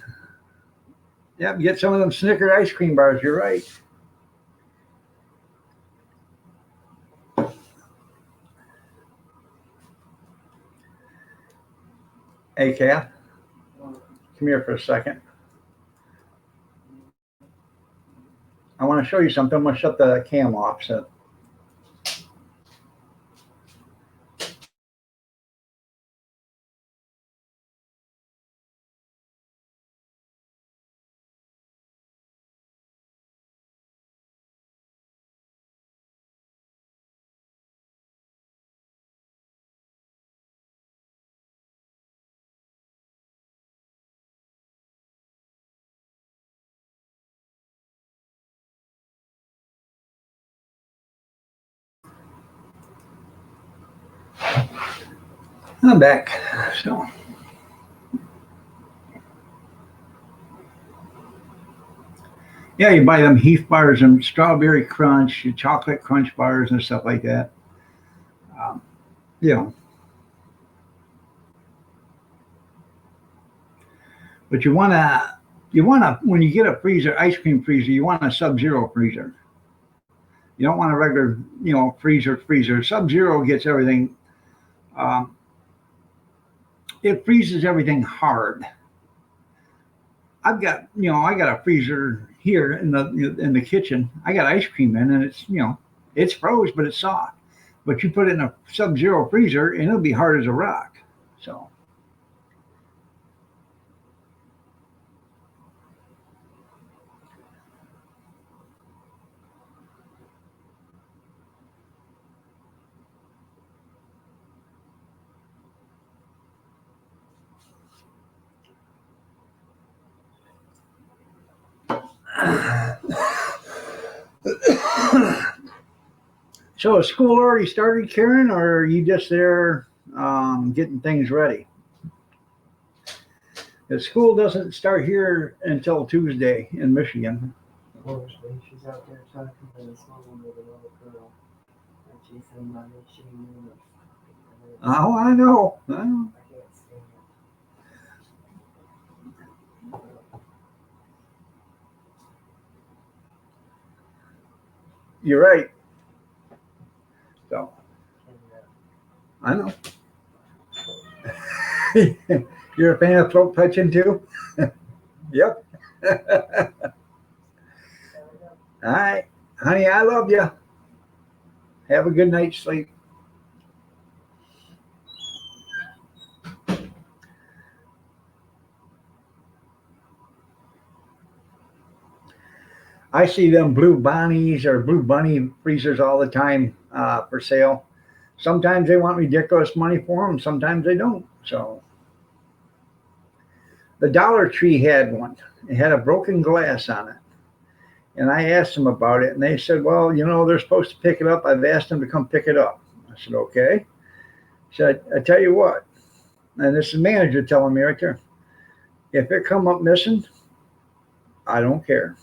Yep, get some of them Snicker ice cream bars. You're right. Hey, Kath. Come here for a second. I want to show you something. I'm going to shut the cam off. So. I'm back. So. Yeah, you buy them Heath bars and strawberry crunch, chocolate crunch bars and stuff like that. Um, but you want to when you get a freezer, ice cream freezer, you want a Sub-Zero freezer. You don't want a regular, freezer. Sub-Zero gets everything. Um, it freezes everything hard. I got a freezer here in the kitchen. I got ice cream in, and it's froze, but it's soft. But you put it in a Sub-Zero freezer, and it'll be hard as a rock. So. So is school already started, Karen, or are you just there getting things ready? The school doesn't start here until Tuesday in Michigan. She's out there talking to this woman with another girl, and she said, "Mommy, she knew." Oh, I know. I can't stand it. You're right. So, I know. You're a fan of throat touching too? Yep. All right. Honey, I love you. Have a good night's sleep. I see them Blue Bonnies or Blue Bunny freezers all the time for sale. Sometimes they want ridiculous money for them. Sometimes they don't. So the Dollar Tree had one. It had a broken glass on it. And I asked them about it, and they said, well, they're supposed to pick it up. I've asked them to come pick it up. I said, okay. I said, I tell you what, and this is the manager telling me right there, if it come up missing, I don't care.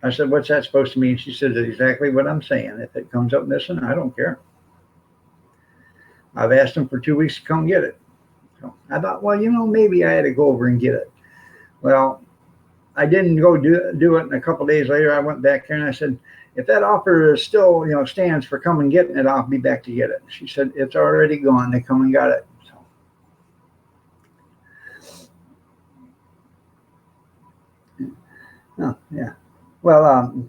I said, what's that supposed to mean? She said, exactly what I'm saying. If it comes up missing, I don't care. I've asked them for 2 weeks to come get it. So I thought, well, maybe I had to go over and get it. Well, I didn't go do it. And a couple of days later, I went back there and I said, if that offer is still, stands for come and getting it, I'll be back to get it. She said, it's already gone. They come and got it. So, oh, yeah. Well,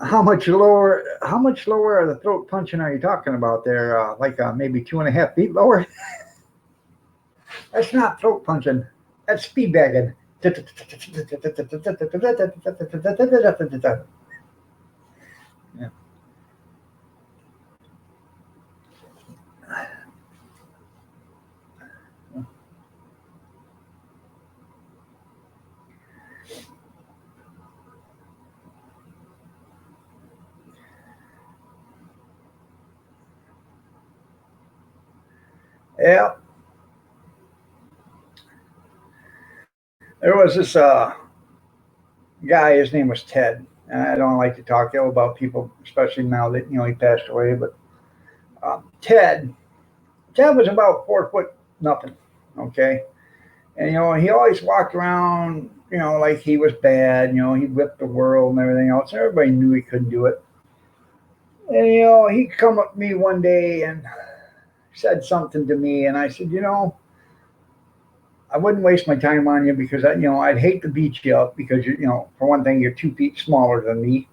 how much lower of the throat punching are you talking about there? Like maybe 2.5 feet lower? That's not throat punching. That's speed bagging. Yeah. Yeah. There was this guy, his name was Ted. And I don't like to talk ill about people, especially now that he passed away. But Ted was about 4 foot nothing, okay. And he always walked around, like he was bad. He whipped the world and everything else. Everybody knew he couldn't do it. And he come up to me one day and said something to me, and I said, I wouldn't waste my time on you because I'd hate to beat you up because for one thing, you're 2 feet smaller than me.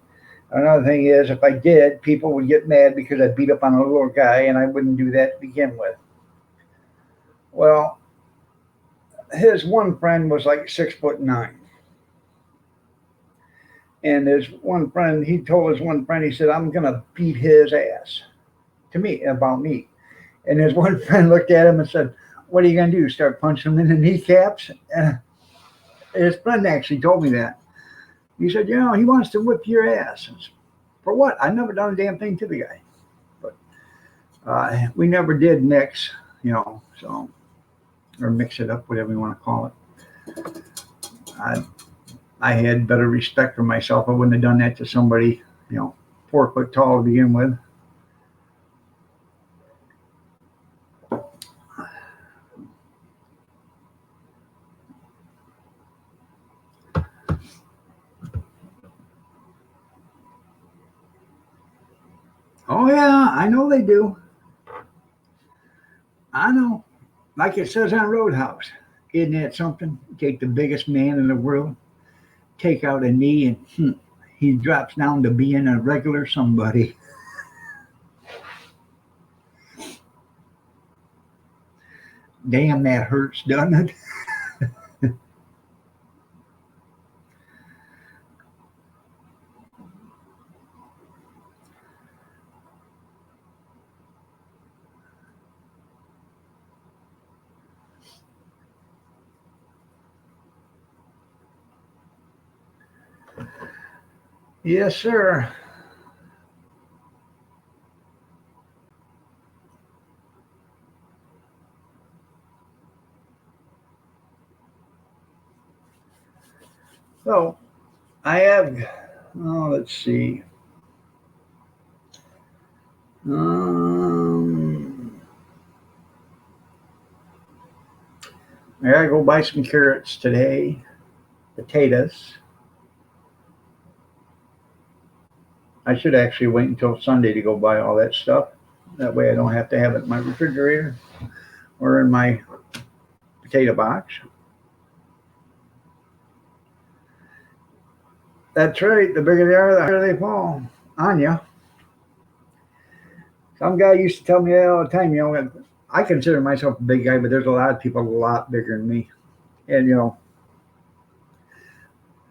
Another thing is, if I did, people would get mad because I beat up on a little guy, and I wouldn't do that to begin with. Well, his one friend was like 6'9", and his one friend, he told his one friend, he said, "I'm gonna beat his ass." To me, about me, and his one friend looked at him and said, "What are you gonna do? Start punching him in the kneecaps?" And his friend actually told me that. He said, he wants to whip your ass. For what? I've never done a damn thing to the guy. But we never did mix, so, or mix it up, whatever you want to call it. I had better respect for myself. I wouldn't have done that to somebody, 4 foot tall to begin with. Oh, yeah, I know they do. I know. Like it says on Roadhouse. Isn't that something? Take the biggest man in the world, take out a knee, and he drops down to being a regular somebody. Damn, that hurts, doesn't it? Yes, sir. So I have, let's see. I gotta go buy some carrots today, potatoes. I should actually wait until Sunday to go buy all that stuff. That way I don't have to have it in my refrigerator or in my potato box. That's right. The bigger they are, the harder they fall on you. Some guy used to tell me that all the time. I consider myself a big guy, but there's a lot of people a lot bigger than me. And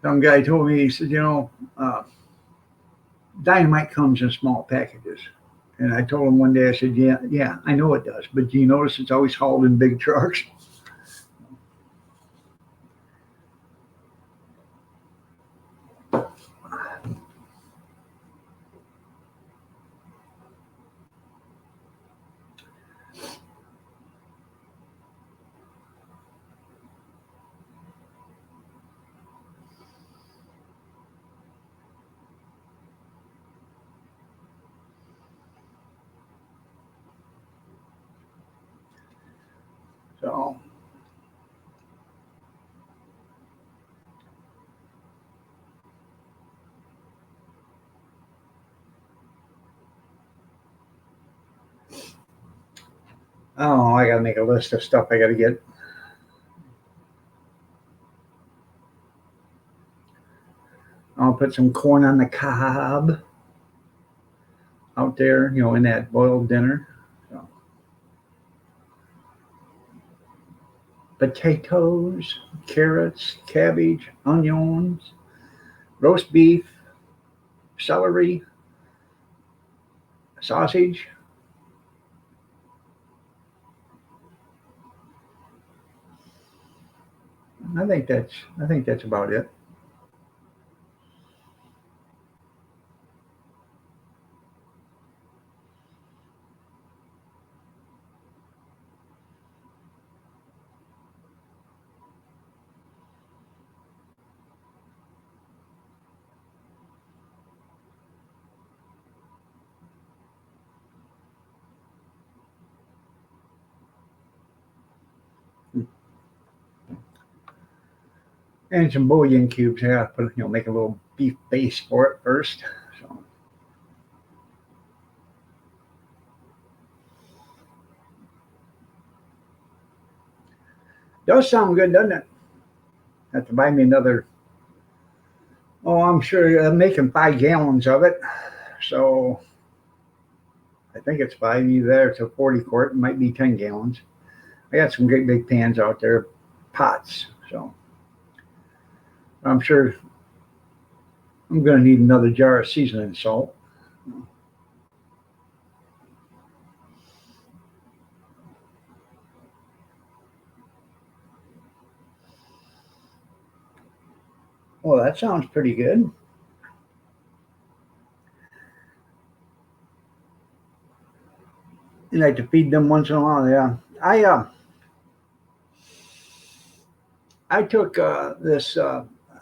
some guy told me, he said, dynamite comes in small packages. And I told him one day, I said, yeah, I know it does, but do you notice it's always hauled in big trucks? So, oh, I gotta make a list of stuff I gotta get. I'll put some corn on the cob out there, in that boiled dinner. So, potatoes, carrots, cabbage, onions, roast beef, celery, sausage. I think that's about it. And some bouillon cubes. Yeah, put make a little beef base for it first. So does sound good, doesn't it? Have to buy me another. Oh, I'm sure I'm making 5 gallons of it. So I think it's five. Either there, it's a 40 quart. It might be 10 gallons. I got some great big pans out there, pots. So I'm sure I'm going to need another jar of seasoning salt. Well, that sounds pretty good. You like to feed them once in a while, yeah. I took this.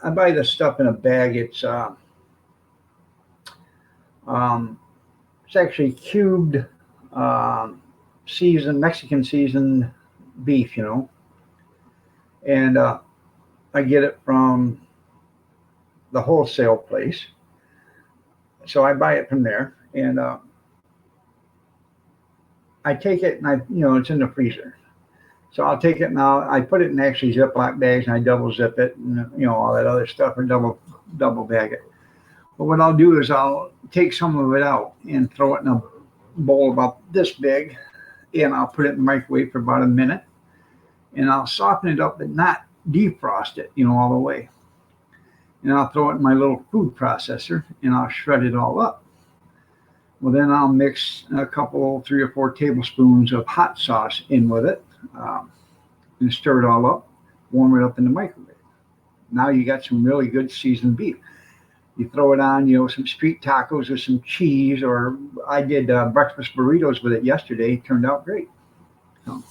I buy this stuff in a bag. Um, it's actually cubed, um, seasoned Mexican seasoned beef, and I get it from the wholesale place. So I buy it from there, and I take it, and it's in the freezer. So I'll take it now. I put it in actually Ziploc bags, and I double zip it, and all that other stuff, or double bag it. But what I'll do is I'll take some of it out and throw it in a bowl about this big, and I'll put it in the microwave for about a minute, and I'll soften it up, but not defrost it, all the way. And I'll throw it in my little food processor, and I'll shred it all up. Well, then I'll mix a couple, 3 or 4 tablespoons of hot sauce in with it, and stir it all up, warm it up in the microwave. Now you got some really good seasoned beef. You throw it on, some street tacos with some cheese, or I did breakfast burritos with it yesterday. It turned out great. So,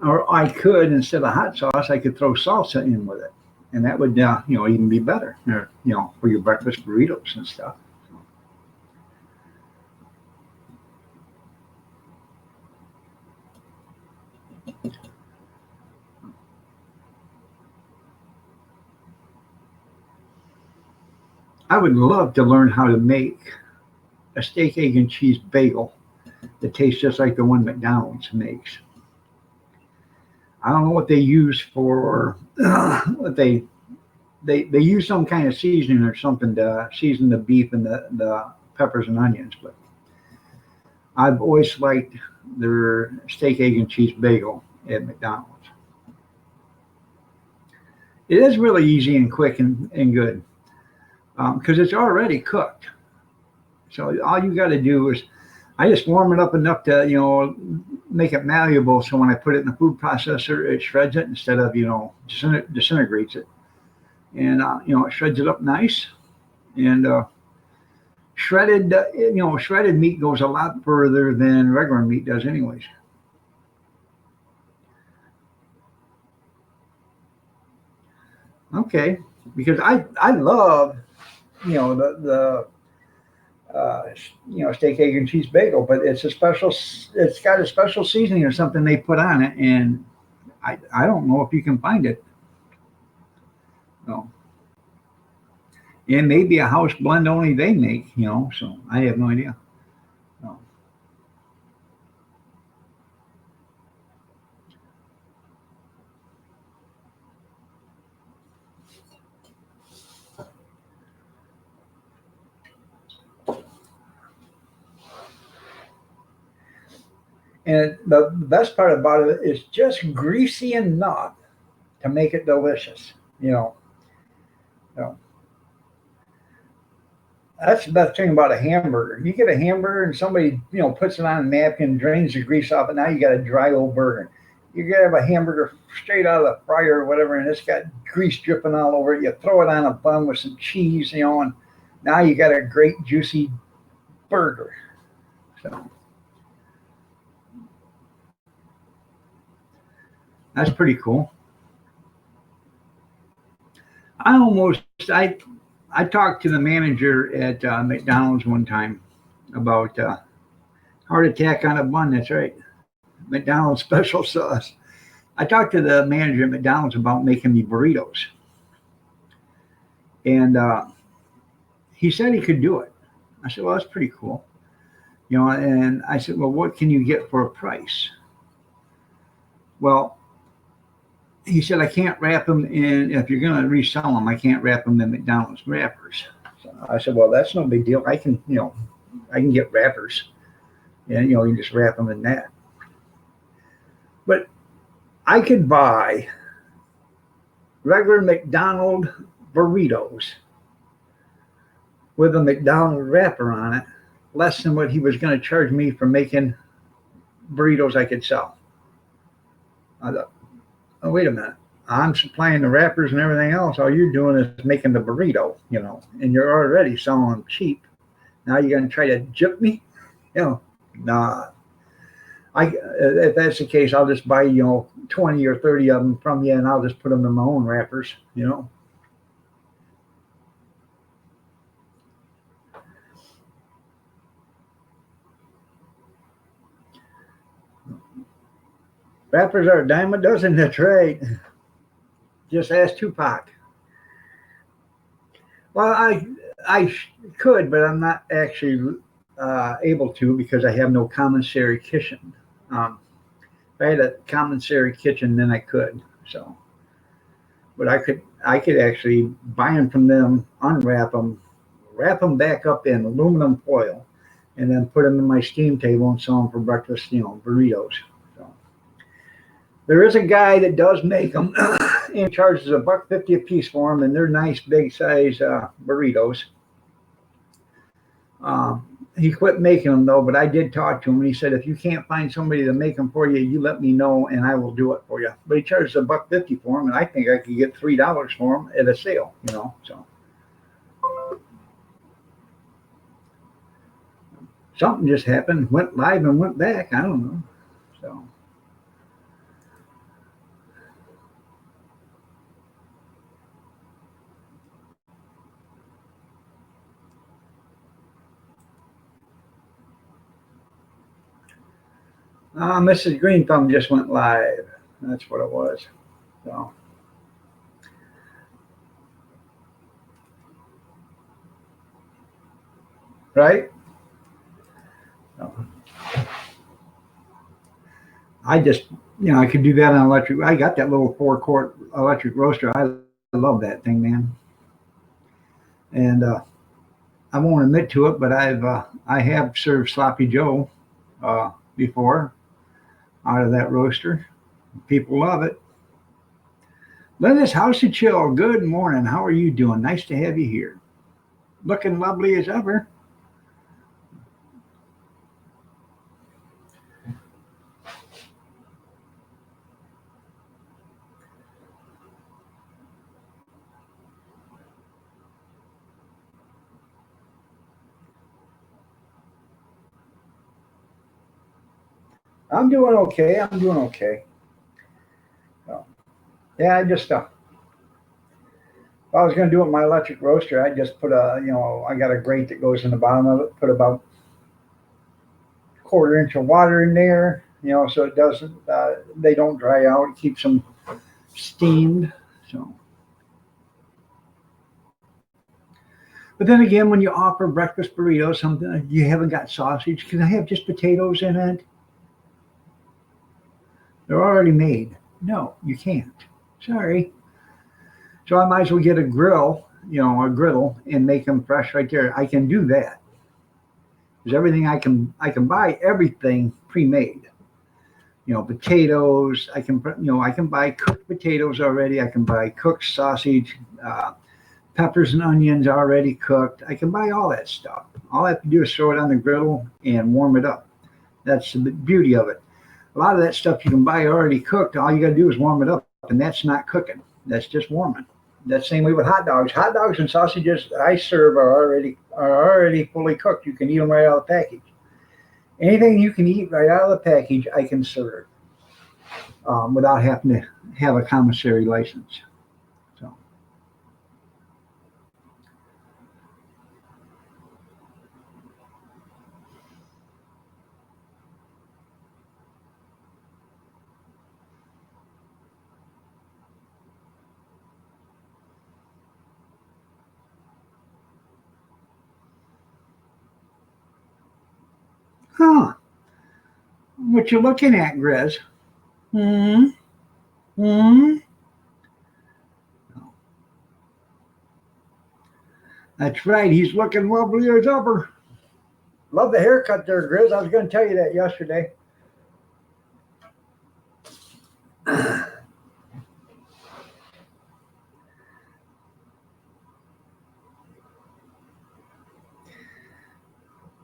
or I could, instead of hot sauce, I could throw salsa in with it, and that would, even be better, for your breakfast burritos and stuff. I would love to learn how to make a steak, egg, and cheese bagel that tastes just like the one McDonald's makes. I don't know what they use for what they use some kind of seasoning or something to season the beef and the peppers and onions, but I've always liked their steak, egg, and cheese bagel at McDonald's. It is really easy and quick and good because it's already cooked. So all you got to do is, I just warm it up enough to make it malleable. So when I put it in the food processor, it shreds it instead of disintegrates it, and it shreds it up nice. And shredded meat goes a lot further than regular meat does, anyways. Okay, because I love the steak, egg, and cheese bagel, but it's got a special seasoning or something they put on it, and I don't know if you can find it. No. It may be a house blend only they make, so I have no idea. No. And the best part about it is just greasy enough to make it delicious. You know, so that's the best thing about a hamburger. You get a hamburger and somebody, puts it on a napkin, drains the grease off, and now you got a dry old burger. You gotta have a hamburger straight out of the fryer or whatever, and it's got grease dripping all over it. You throw it on a bun with some cheese, and now you got a great juicy burger. So that's pretty cool. I almost I talked to the manager at McDonald's one time about heart attack on a bun. That's right, McDonald's special sauce. I talked to the manager at McDonald's about making me burritos, and he said he could do it. I said, well, that's pretty cool, And I said, well, what can you get for a price? Well, he said, I can't wrap them in, if you're going to resell them, I can't wrap them in McDonald's wrappers. So I said, well, that's no big deal. I can get wrappers and, you can just wrap them in that. But I could buy regular McDonald's burritos with a McDonald's wrapper on it, less than what he was going to charge me for making burritos I could sell. I thought, oh, wait a minute. I'm supplying the wrappers and everything else. All you're doing is making the burrito, and you're already selling them cheap. Now you're going to try to jip me? Nah. If that's the case, I'll just buy, 20 or 30 of them from you, and I'll just put them in my own wrappers, Wrappers are a dime a dozen, that's right. Just ask Tupac. Well, I could, but I'm not actually able to because I have no commissary kitchen. If I had a commissary kitchen, then I could. So, but I could actually buy them from them, unwrap them, wrap them back up in aluminum foil, and then put them in my steam table and sell them for breakfast, burritos. So, there is a guy that does make them and charges $1.50 a piece for them, and they're nice big size burritos. He quit making them though, but I did talk to him, and he said if you can't find somebody to make them for you, you let me know and I will do it for you. But he charges $1.50 for them, and I think I could get $3 for them at a sale. So something just happened, went live and went back. I don't know. So. Mrs. Green Thumb just went live. That's what it was. So. Right? So. I just, I could do that on electric. I got that little 4-quart electric roaster. I love that thing, man. And I won't admit to it, but I have served sloppy Joe before out of that roaster. People love it. Linda's House of Chill, good morning. How are you doing? Nice to have you here. Looking lovely as ever. I'm doing okay. So, yeah, I just If I was going to do it with my electric roaster, I'd just put I got a grate that goes in the bottom of it, put about a 1/4 inch of water in there, so it doesn't, they don't dry out. It keeps them steamed. So, but then again, when you offer breakfast burritos, something you haven't got sausage, can I have just potatoes in it? They're already made. No, you can't. Sorry. So I might as well get a grill, a griddle, and make them fresh right there. I can do that. There's everything I can buy everything pre-made. Potatoes. I can buy cooked potatoes already. I can buy cooked sausage, peppers and onions already cooked. I can buy all that stuff. All I have to do is throw it on the griddle and warm it up. That's the beauty of it. A lot of that stuff you can buy already cooked. All you got to do is warm it up, and that's not cooking. That's just warming. That same way with hot dogs. Hot dogs and sausages I serve are already fully cooked. You can eat them right out of the package. Anything you can eat right out of the package, I can serve without having to have a commissary license. So, huh? What you looking at, Grizz? Hmm. Hmm. That's right. He's looking lovely as ever. Love the haircut there, Grizz. I was going to tell you that yesterday.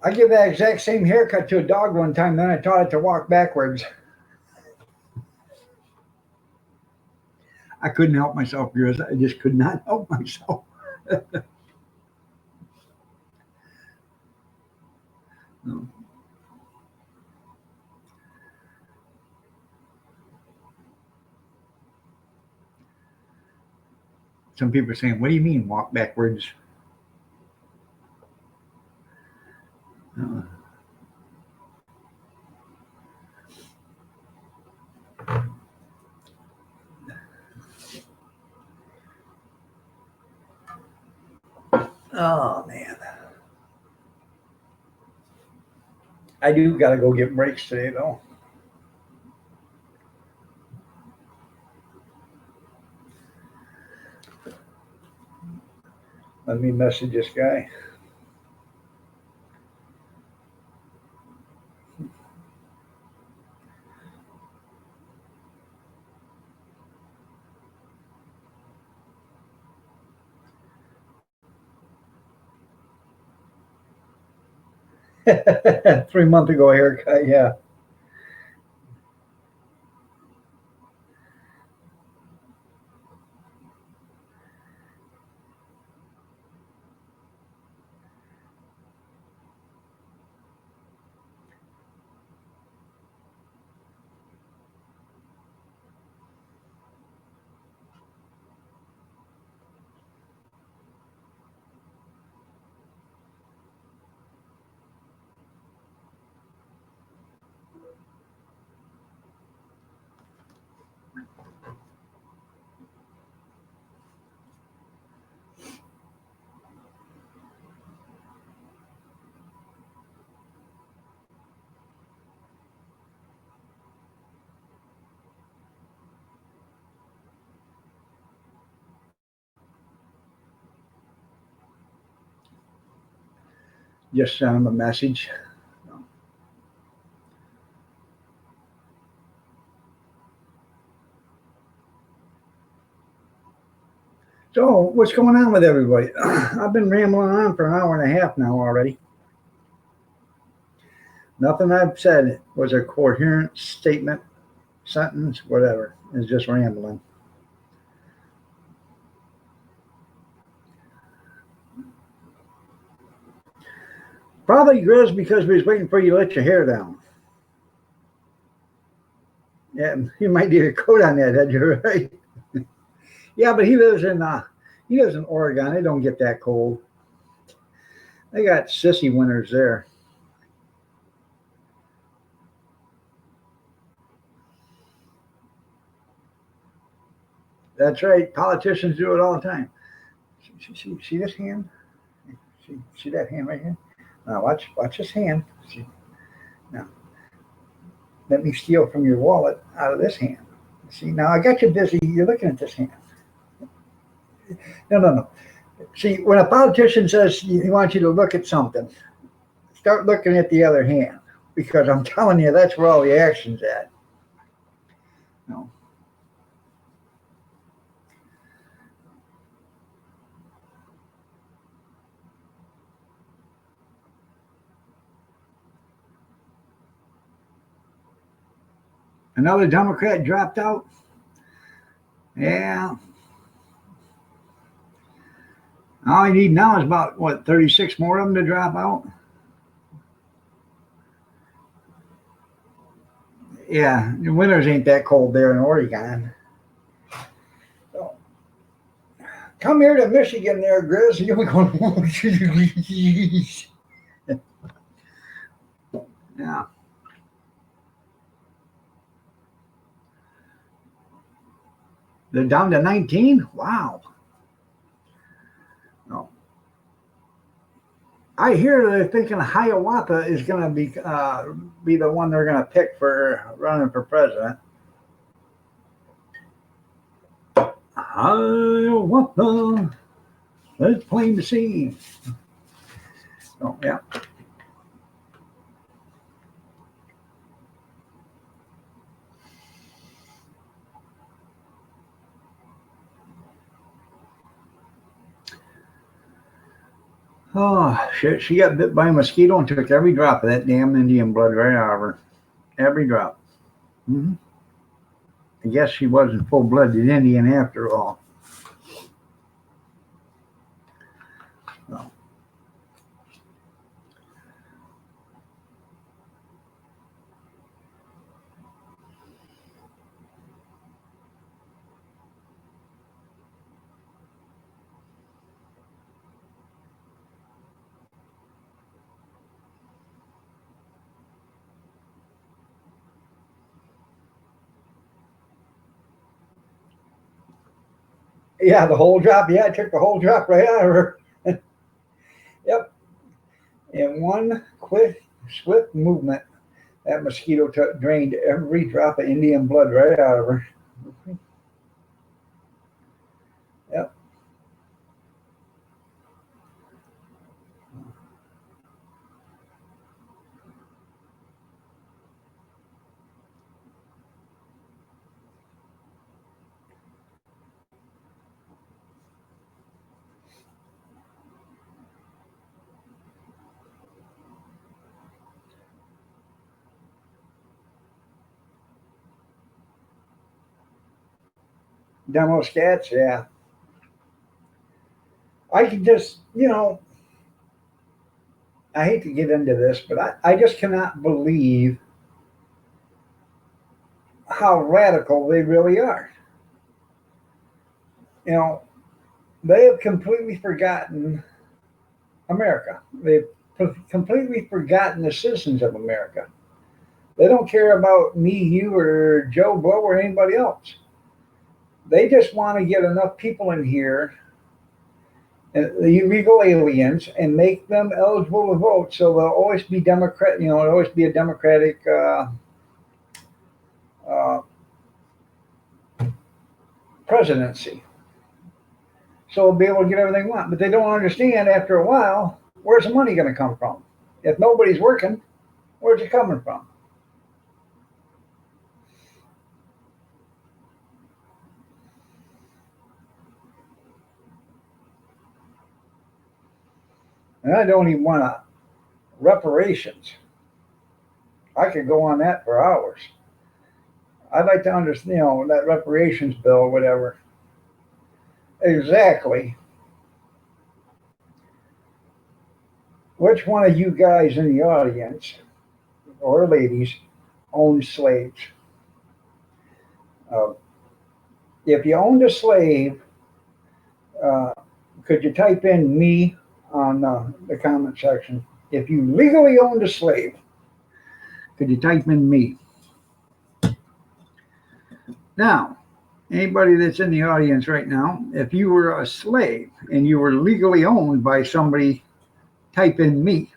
I gave that exact same haircut to a dog one time, then I taught it to walk backwards. I couldn't help myself, Grizz. I just could not help myself. No. Some people are saying, what do you mean walk backwards? Uh, oh, man. I do got to go get brakes today, though. Let me message this guy. Three-month ago haircut, yeah. Just sent him a message. So, what's going on with everybody? I've been rambling on for an hour and a half now already. Nothing I've said was a coherent statement, sentence, whatever. It's just rambling. Probably, Grizz, because we was waiting for you to let your hair down. Yeah, you might need a coat on that head, you're right. Yeah, but he lives in He lives in Oregon. They don't get that cold. They got sissy winters there. That's right. Politicians do it all the time. See this hand? See that hand right here? Now watch this hand. See, now let me steal from your wallet out of this hand. See, now I got you busy. You're looking at this hand. No. See, when a politician says he wants you to look at something, start looking at the other hand, because I'm telling you, that's where all the action's at. No. Another Democrat dropped out. Yeah. All I need now is about, what, 36 more of them to drop out? Yeah, the winters ain't that cold there in Oregon. So, come here to Michigan there, Grizz. You're going, yeah. They're down to 19? Wow. No. I hear they're thinking Hiawatha is going to be the one they're going to pick for running for president. Hiawatha, it's plain to see. So, yeah. Oh, shit. She got bit by a mosquito and took every drop of that damn Indian blood right out of her. Every drop. Mm-hmm. I guess she wasn't full-blooded Indian after all. So. Yeah, the whole drop. Yeah, I took the whole drop right out of her. Yep. In one quick, swift movement, that mosquito drained every drop of Indian blood right out of her. Yep. Demo scats, yeah. I could just, I hate to get into this, but I just cannot believe how radical they really are. They have completely forgotten America. They've completely forgotten the citizens of America. They don't care about me, you, or Joe Blow or anybody else. They just want to get enough people in here, the illegal aliens, and make them eligible to vote, so they'll always be Democrat. It'll always be a Democratic presidency. So they'll be able to get everything they want. But they don't understand after a while, where's the money going to come from? If nobody's working, where's it coming from? And I don't even want reparations. I could go on that for hours. I'd like to understand, that reparations bill or whatever. Exactly. Which one of you guys in the audience, or ladies, owned slaves? If you owned a slave, Could you type in me on the comment section? If you legally owned a slave, could you type in me? Now, anybody that's in the audience right now, if you were a slave and you were legally owned by somebody, type in me.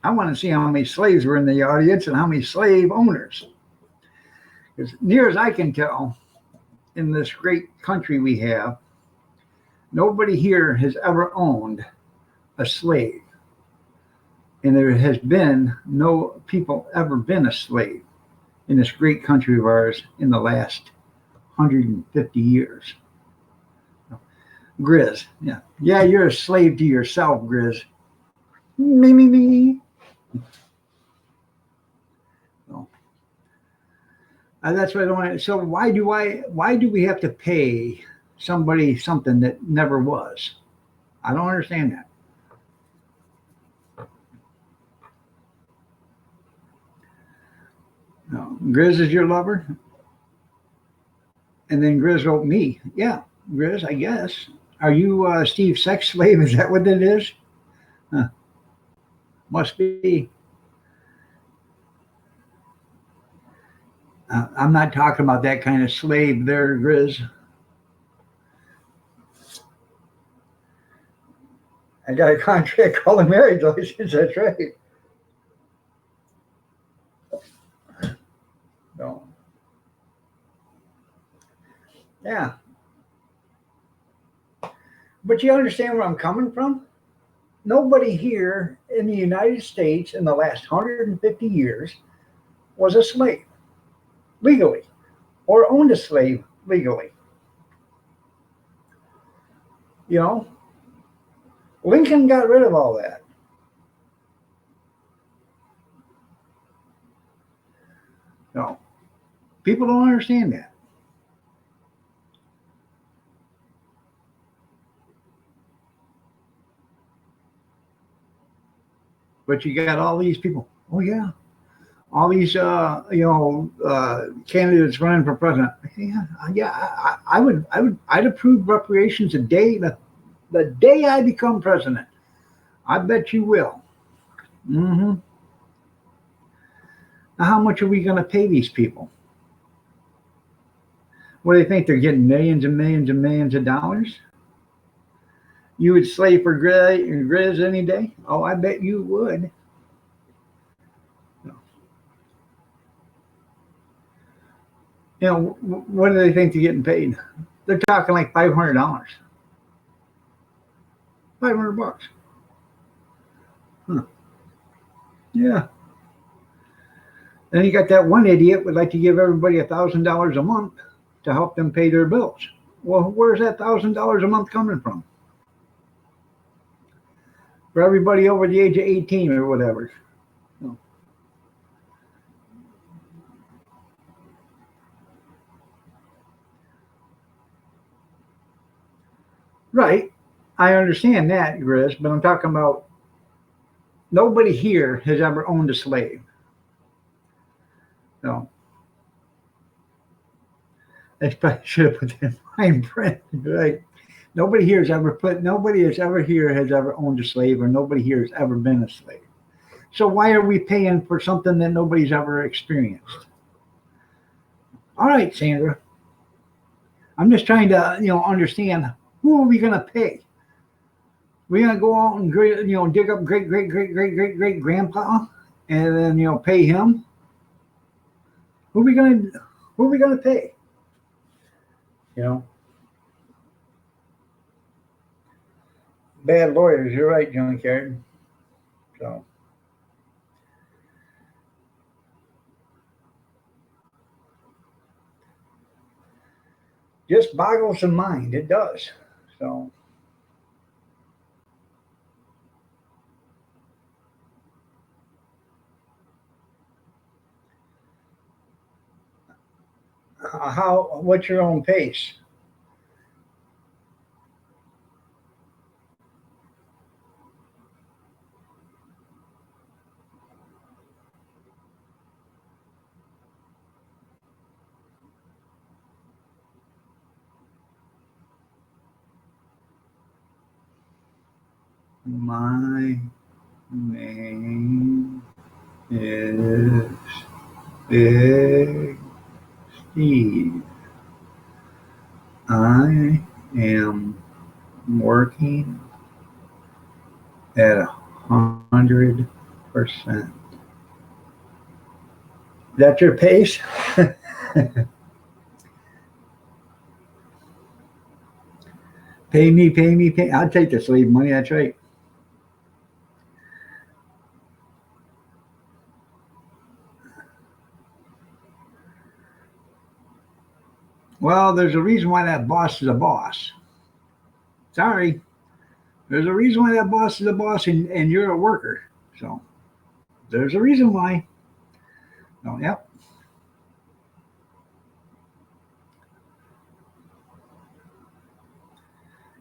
I want to see how many slaves were in the audience and how many slave owners. As near as I can tell, in this great country we have, nobody here has ever owned a slave. And there has been no people ever been a slave in this great country of ours in the last 150 years. Grizz, yeah. Yeah, you're a slave to yourself, Grizz. Me. So, that's what I don't want. So why do we have to pay somebody something that never was? I don't understand that. No. Grizz is your lover? And then Grizz wrote me. Yeah, Grizz, I guess. Are you Steve's sex slave? Is that what it is? Huh. Must be. I'm not talking about that kind of slave there, Grizz. I got a contract called a marriage license. That's right. No. Yeah. But you understand where I'm coming from? Nobody here in the United States in the last 150 years was a slave legally or owned a slave legally. You know, Lincoln got rid of all that. No, people don't understand that. But you got all these people. Oh yeah, all these candidates running for president. Yeah. I'd approve reparations the day I become president. I bet you will. Mm-hmm. Now, how much are we going to pay these people? What do they think? They're getting millions and millions and millions of dollars? You would slave for Grizz any day? Oh, I bet you would. You know, what do they think they're getting paid? They're talking like $500. $500. Huh. Yeah. Then you got that one idiot would like to give everybody $1,000 a month to help them pay their bills. Well, where's that $1,000 a month coming from? For everybody over the age of 18 or whatever. No. Right. I understand that, Grizz, but I'm talking about nobody here has ever owned a slave. No. I probably should have put that in fine print. Right. Nobody has ever here has ever owned a slave, or nobody here has ever been a slave. So why are we paying for something that nobody's ever experienced? All right, Sandra. I'm just trying to, understand, who are we going to pay? We're going to go out and dig up great grandpa and then pay him. Who are we going to pay? Bad lawyers. You're right, Junkyard. So. Just boggles the mind. It does. So. What's your own pace? My name is Big Steve. I am working at 100%. That your pace? Pay me, pay me, pay. I'd take the slave money. That's right. Well, there's a reason why that boss is a boss. Sorry. There's a reason why that boss is a boss and you're a worker. So there's a reason why. Oh, yep.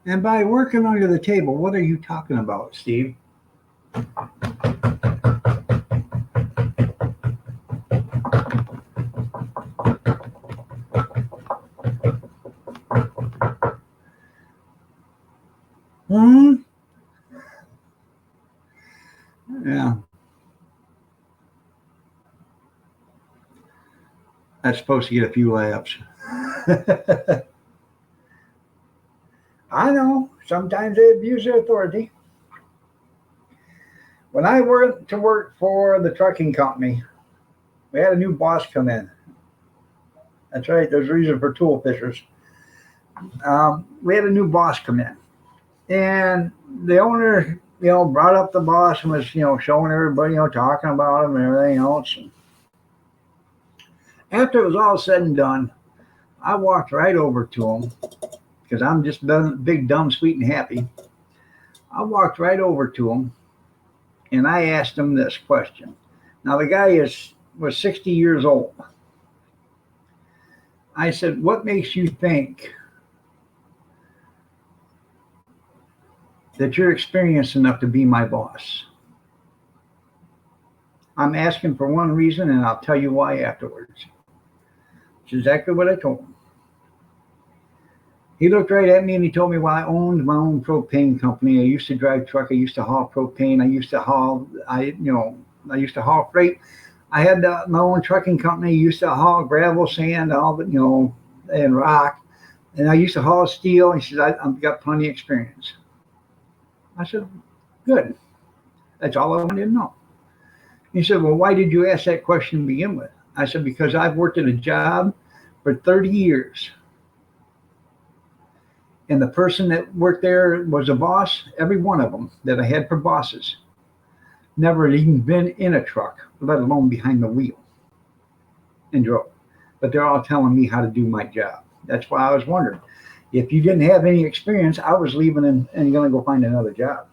And by working under the table, what are you talking about, Steve? Hmm? Yeah. That's supposed to get a few laughs. I know. Sometimes they abuse their authority. When I went to work for the trucking company, we had a new boss come in. That's right. There's a reason for tool fishers. We had a new boss come in, and the owner, brought up the boss and was, showing everybody, talking about him and everything else. And after it was all said and done, I walked right over to him because I'm just big, dumb, sweet, and happy. I walked right over to him and I asked him this question. Now the guy was 60 years old. I said, "What makes you think that you're experienced enough to be my boss?" I'm asking for one reason, and I'll tell you why afterwards. It's exactly what I told him. He looked right at me and he told me, "Well, I owned my own propane company. I used to drive truck. I used to haul propane. I used to haul freight. I had my own trucking company. I used to haul gravel, sand, and rock. And I used to haul steel." He says, "I've got plenty of experience." I said, "Good. That's all I wanted to know." He said, "Well, why did you ask that question to begin with?" I said, "Because I've worked at a job for 30 years. And the person that worked there was a boss. Every one of them that I had for bosses never had even been in a truck, let alone behind the wheel and drove. But they're all telling me how to do my job." That's why I was wondering. If you didn't have any experience, I was leaving and going to go find another job.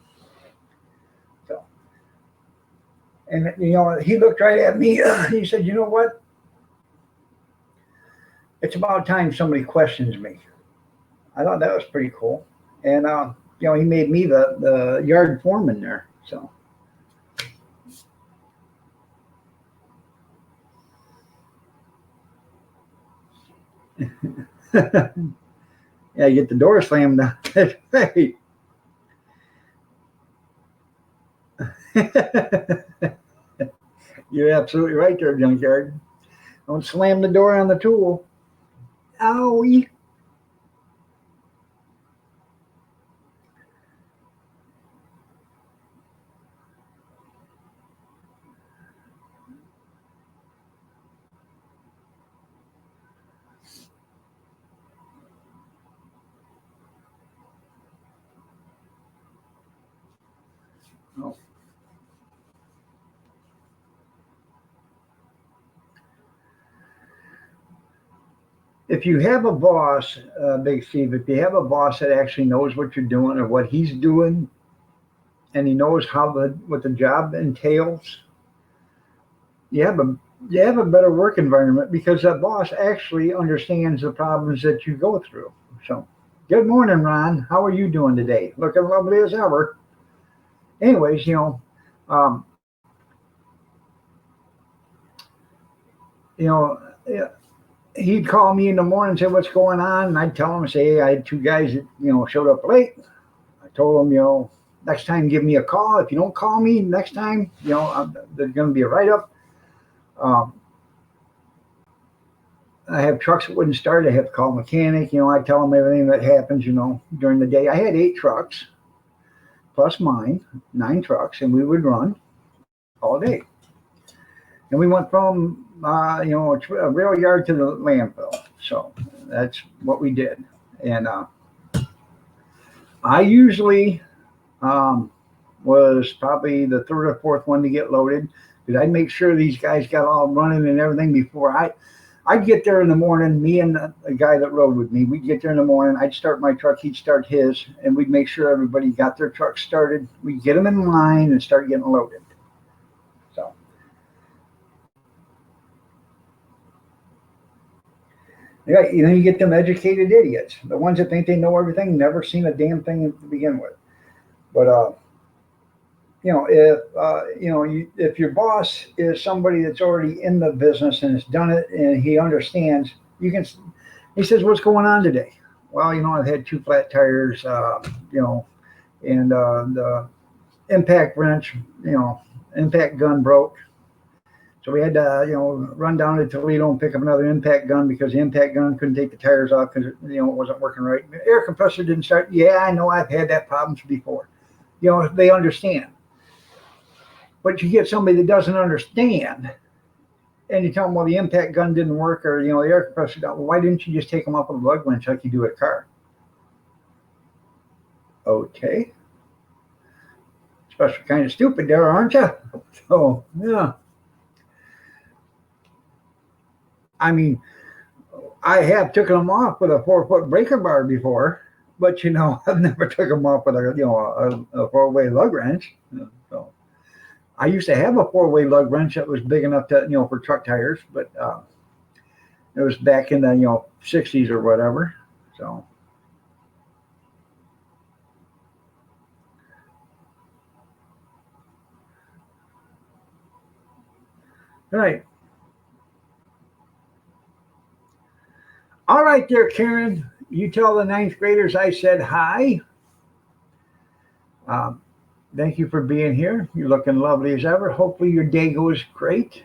So, and he looked right at me. He said, "You know what? It's about time somebody questions me." I thought that was pretty cool. And, he made me the yard foreman there. So, yeah, you get the door slammed down. That's right. You're absolutely right there, junkyard. Don't slam the door on the tool. Owie. Oh. If you have a boss, Big Steve, if you have a boss that actually knows what you're doing or what he's doing, and he knows what the job entails, you have a better work environment because that boss actually understands the problems that you go through. So, good morning, Ron. How are you doing today? Looking lovely as ever. Anyways, um, you know, he'd call me in the morning and say, "What's going on?" And I'd tell him, say, "Hey, I had two guys that, showed up late." I told him, next time give me a call. If you don't call me next time, there's going to be a write-up. Um, I have trucks that wouldn't start. I have to call a mechanic. I tell them everything that happens, during the day. I had 8 trucks plus mine, 9 trucks, and we would run all day. And we went from, a rail yard to the landfill. So that's what we did. And I usually was probably the 3rd or 4th one to get loaded, because I'd make sure these guys got all running and everything before I'd get there in the morning. Me and the guy that rode with me, we'd get there in the morning. I'd start my truck, he'd start his, and we'd make sure everybody got their truck started. We'd get them in line and start getting loaded. So, yeah, you get them educated idiots, the ones that think they know everything, never seen a damn thing to begin with. But if your boss is somebody that's already in the business and has done it and he understands, he says, what's going on today? Well, I've had 2 flat tires, and the impact wrench, impact gun broke. So we had to, run down to Toledo and pick up another impact gun, because the impact gun couldn't take the tires off because it wasn't working right. The air compressor didn't start. Yeah, I know, I've had that problems before. They understand. But you get somebody that doesn't understand, and you tell them, well, the impact gun didn't work, or the air compressor. Well, why didn't you just take them off with a lug wrench like you do a car? Okay. Special kind of stupid there, aren't you? So yeah. I mean, I have taken them off with a 4-foot breaker bar before, but I've never took them off with a 4-way lug wrench. So I used to have a 4-way lug wrench that was big enough to for truck tires, but it was back in the 60s or whatever. So right. All right there, Karen. You tell the 9th graders I said hi. Thank you for being here. You're looking lovely as ever. Hopefully your day goes great.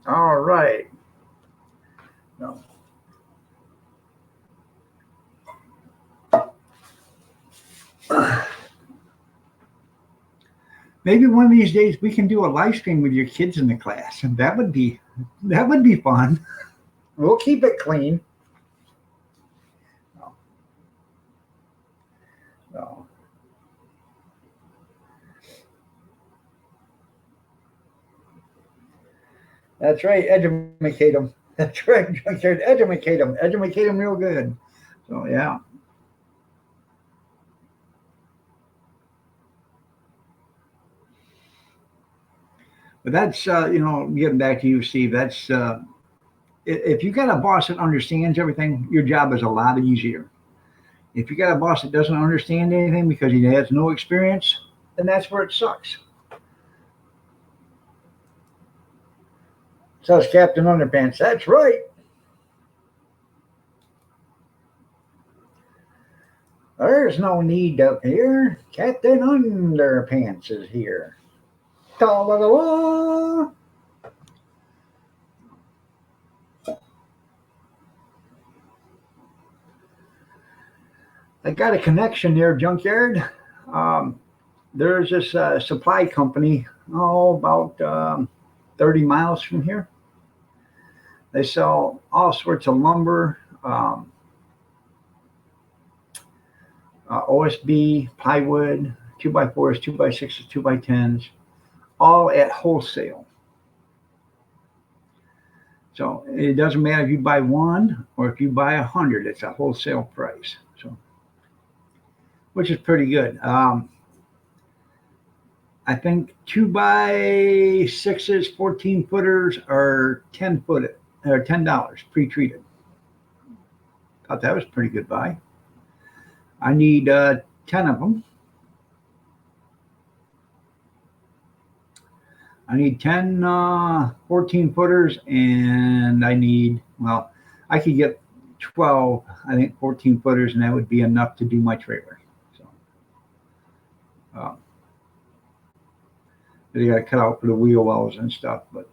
All right. No. Maybe one of these days we can do a live stream with your kids in the class, and that would be fun. We'll keep it clean. No. That's right. Educate them. That's right. Educate them. Educate them real good. So yeah. But that's getting back to you, Steve. That's if you got a boss that understands everything, your job is a lot easier. If you got a boss that doesn't understand anything because he has no experience, then that's where it sucks. Says Captain Underpants. That's right. There's no need up here. Captain Underpants is here. Ta-la-la-la. I got a connection there, Junkyard. There's this supply company, about 30 miles from here. They sell all sorts of lumber, OSB, plywood, 2x4s, 2x6s, 2x10s, all at wholesale. So it doesn't matter if you buy one or if you buy 100, it's a wholesale price. So, which is pretty good. I think 2x6s, 14-footers are $10 pre-treated. Thought that was a pretty good buy. I need 10 of them. I need 10 14 footers, and I need, well, I could get 12, I think 14 footers, and that would be enough to do my trailer. So they got to cut out for the wheel wells and stuff, but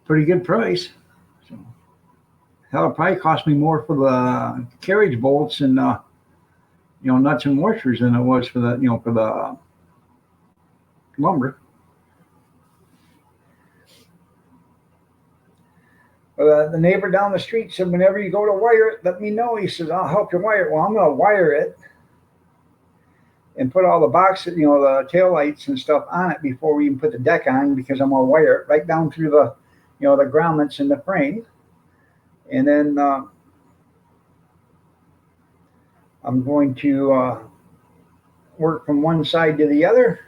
pretty good price. So hell, it probably cost me more for the carriage bolts and nuts and washers than it was for the for the lumber. The neighbor down the street said, whenever you go to wire it, let me know. He says, I'll help you wire it. Well, I'm going to wire it and put all the boxes, the tail lights and stuff on it before we even put the deck on, because I'm going to wire it right down through the, the grommets in the frame. And then I'm going to work from one side to the other,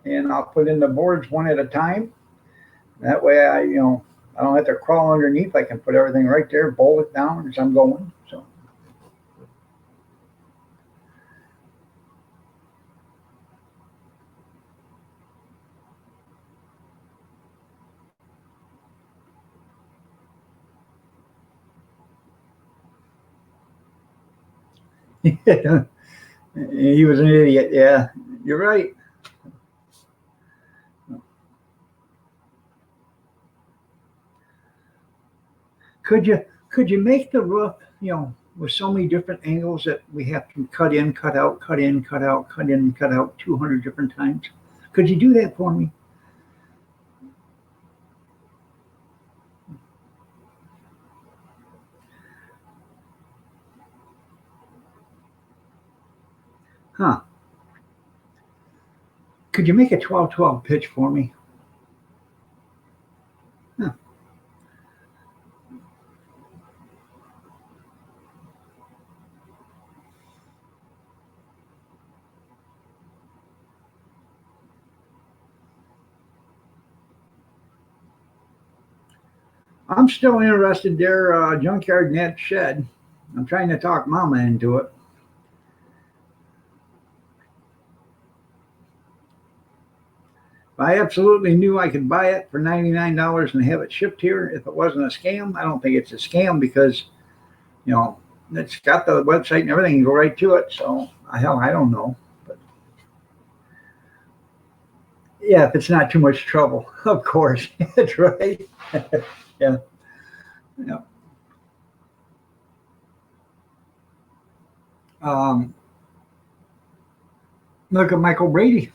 and I'll put in the boards one at a time. That way I don't have to crawl underneath. I can put everything right there, bolt it down as I'm going. So. He was an idiot. Yeah, you're right. Could you make the roof, with so many different angles that we have to cut in, cut out, cut in, cut out, cut in, cut out 200 different times? Could you do that for me? Huh. Could you make a 12-12 pitch for me? Huh. I'm still interested there, Junkyard Net Shed. I'm trying to talk Mama into it. I absolutely knew I could buy it for $99 and have it shipped here if it wasn't a scam. I don't think it's a scam because, it's got the website and everything. You go right to it. So, hell, I don't know. But yeah, if it's not too much trouble, of course. That's right. Yeah. Yeah. Look at Michael Brady.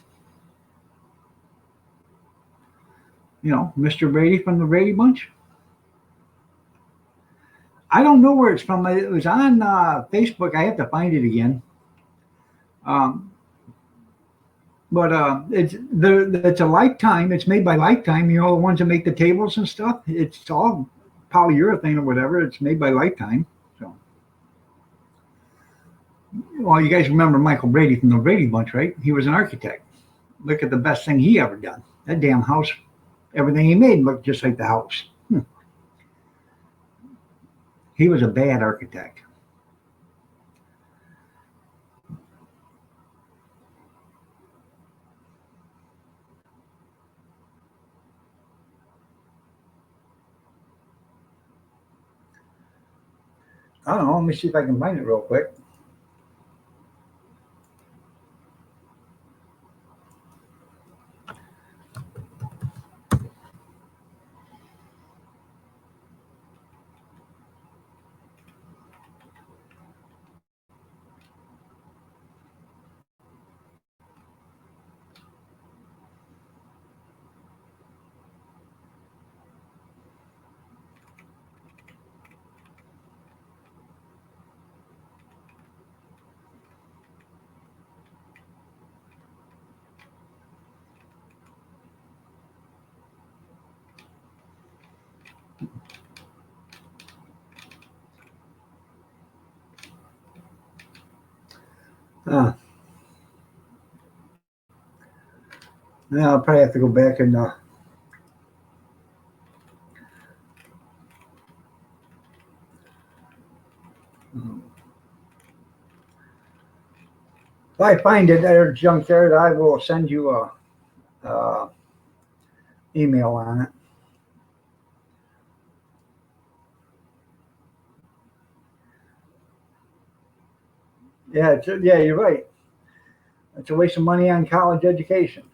Mr. Brady from the Brady Bunch. I don't know where it's from. It was on Facebook. I have to find it again. But it's a Lifetime. It's made by Lifetime. The ones that make the tables and stuff. It's all polyurethane or whatever. It's made by Lifetime. So, well, you guys remember Michael Brady from the Brady Bunch, right? He was an architect. Look at the best thing he ever done. That damn house. Everything he made looked just like the house. He was a bad architect. I don't know. Let me see if I can find it real quick. Now I'll probably have to go back and if I find it at a junkyard, I will send you email on it. Yeah, yeah, you're right. It's a waste of money on college education.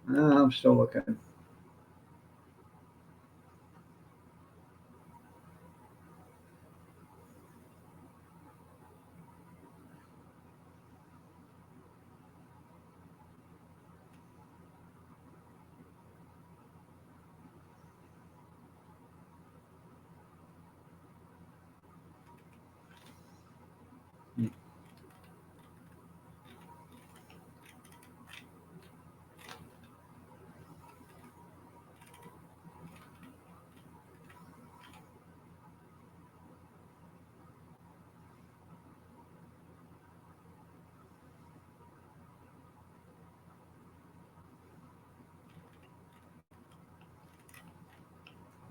I'm still looking.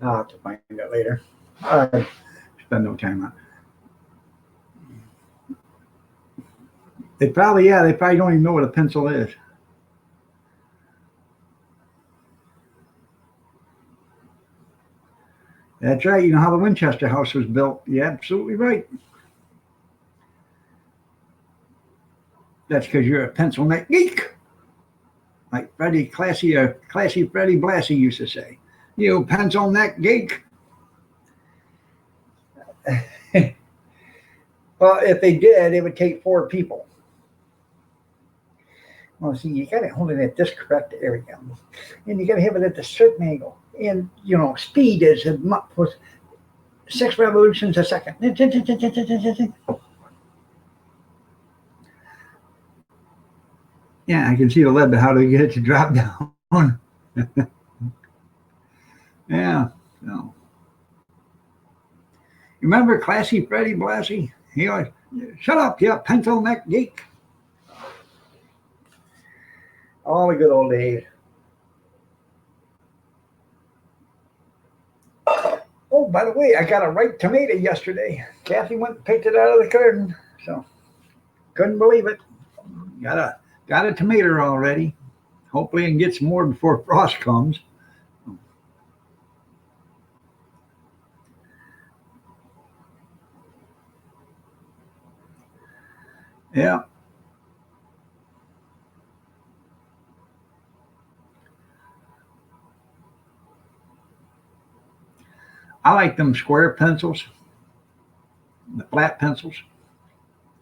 I'll have to find it later. I spend no time on it. They probably don't even know what a pencil is. That's right. You know how the Winchester house was built. You're absolutely right. That's because you're a pencil neck geek. Like classy Freddie Blassie used to say. You pencil neck geek. Well, if they did, it would take 4 people. Well, see, you got to hold it at this correct area, and you got to have it at a certain angle. And speed is 6 revolutions a second. Yeah, I can see the lead, but how do we get it to drop down? Yeah. No. Remember classy Freddie Blassie? He always, shut up, you pencil neck geek. All the good old days. Oh, by the way, I got a ripe tomato yesterday. Kathy went and picked it out of the garden, so couldn't believe it. Got a tomato already. Hopefully I can get some more before frost comes. Yeah. I like them square pencils, the flat pencils.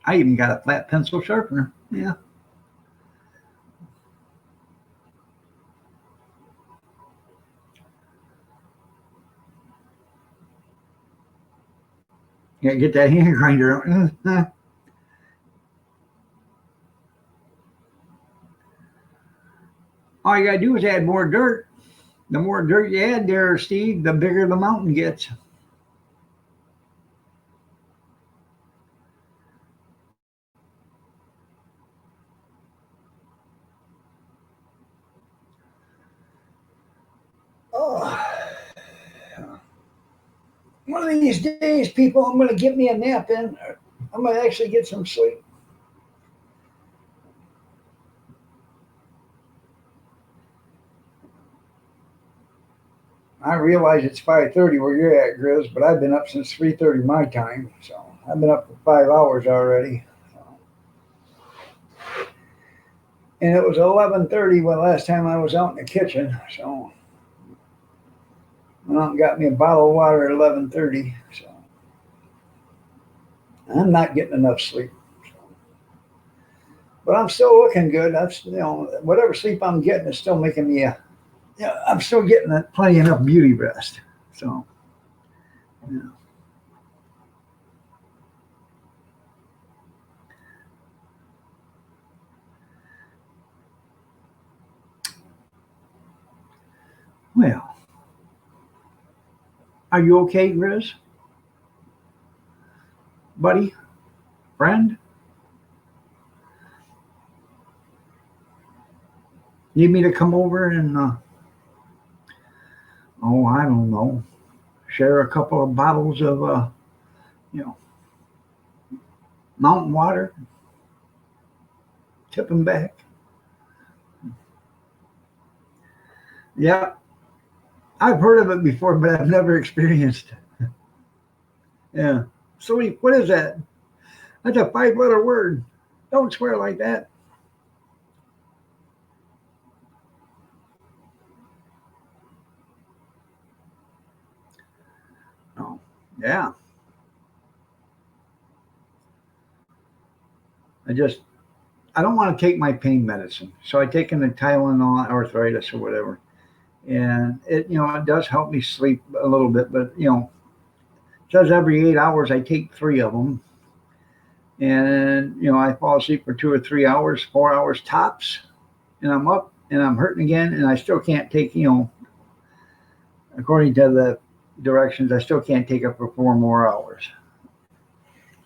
I even got a flat pencil sharpener. Yeah. Yeah, get that hand grinder. All you gotta do is add more dirt. The more dirt you add there, Steve, the bigger the mountain gets. Oh. One of these days, people, I'm going to get me a nap in. I'm going to actually get some sleep. I realize it's 5:30 where you're at, Grizz, but I've been up since 3:30 my time, so I've been up for 5 hours already. And it was 11:30 when last time I was out in the kitchen, so I went out and got me a bottle of water at 11:30. So I'm not getting enough sleep, but I'm still looking good. That's whatever sleep I'm getting is still making me yeah, I'm still getting plenty enough beauty rest. So, yeah. Well, are you okay, Grizz? Buddy? Friend? Need me to come over and, oh, I don't know, share a couple of bottles of, you know, mountain water, tip them back? Yeah, I've heard of it before, but I've never experienced it. Yeah. Sleep, what is that? That's a 5 letter word. Don't swear like that. Oh, yeah. I just, I don't want to take my pain medicine. So I take in the Tylenol arthritis or whatever. And it, it does help me sleep a little bit, but, it says every 8 hours I take 3 of them. And, I fall asleep for 2 or 3 hours, 4 hours tops. And I'm up and I'm hurting again. And I still can't take, according to the directions, I still can't take it for 4 more hours.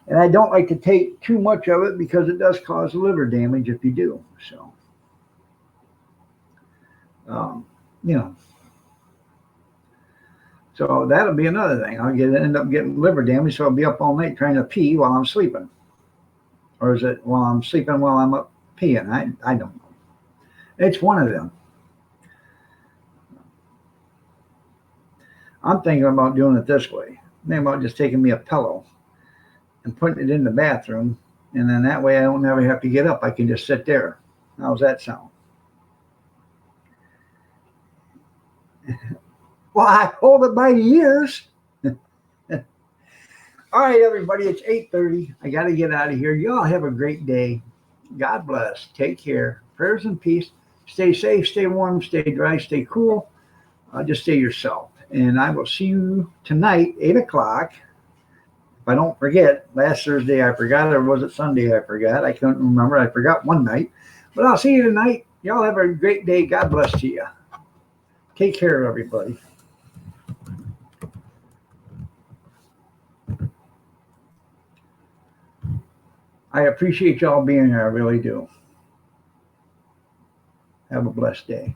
And I don't like to take too much of it because it does cause liver damage if you do. So, um, you know, so that'll be another thing. End up getting liver damage, so I'll be up all night trying to pee while I'm sleeping, or is it while I'm sleeping while I'm up peeing? I don't know. It's one of them. I'm thinking about doing it this way. I'm thinking about just taking me a pillow and putting it in the bathroom, and then that way I don't ever have to get up. I can just sit there. How's that sound? Well, I hold it by the ears. All right, everybody, it's 8:30. I got to get out of here. Y'all have a great day. God bless. Take care. Prayers and peace. Stay safe, stay warm, stay dry, stay cool. Just stay yourself. And I will see you tonight, 8 o'clock. If I don't forget, last Thursday I forgot, or was it Sunday I forgot? I couldn't remember. I forgot one night. But I'll see you tonight. Y'all have a great day. God bless to you. Take care, everybody. I appreciate y'all being here. I really do. Have a blessed day.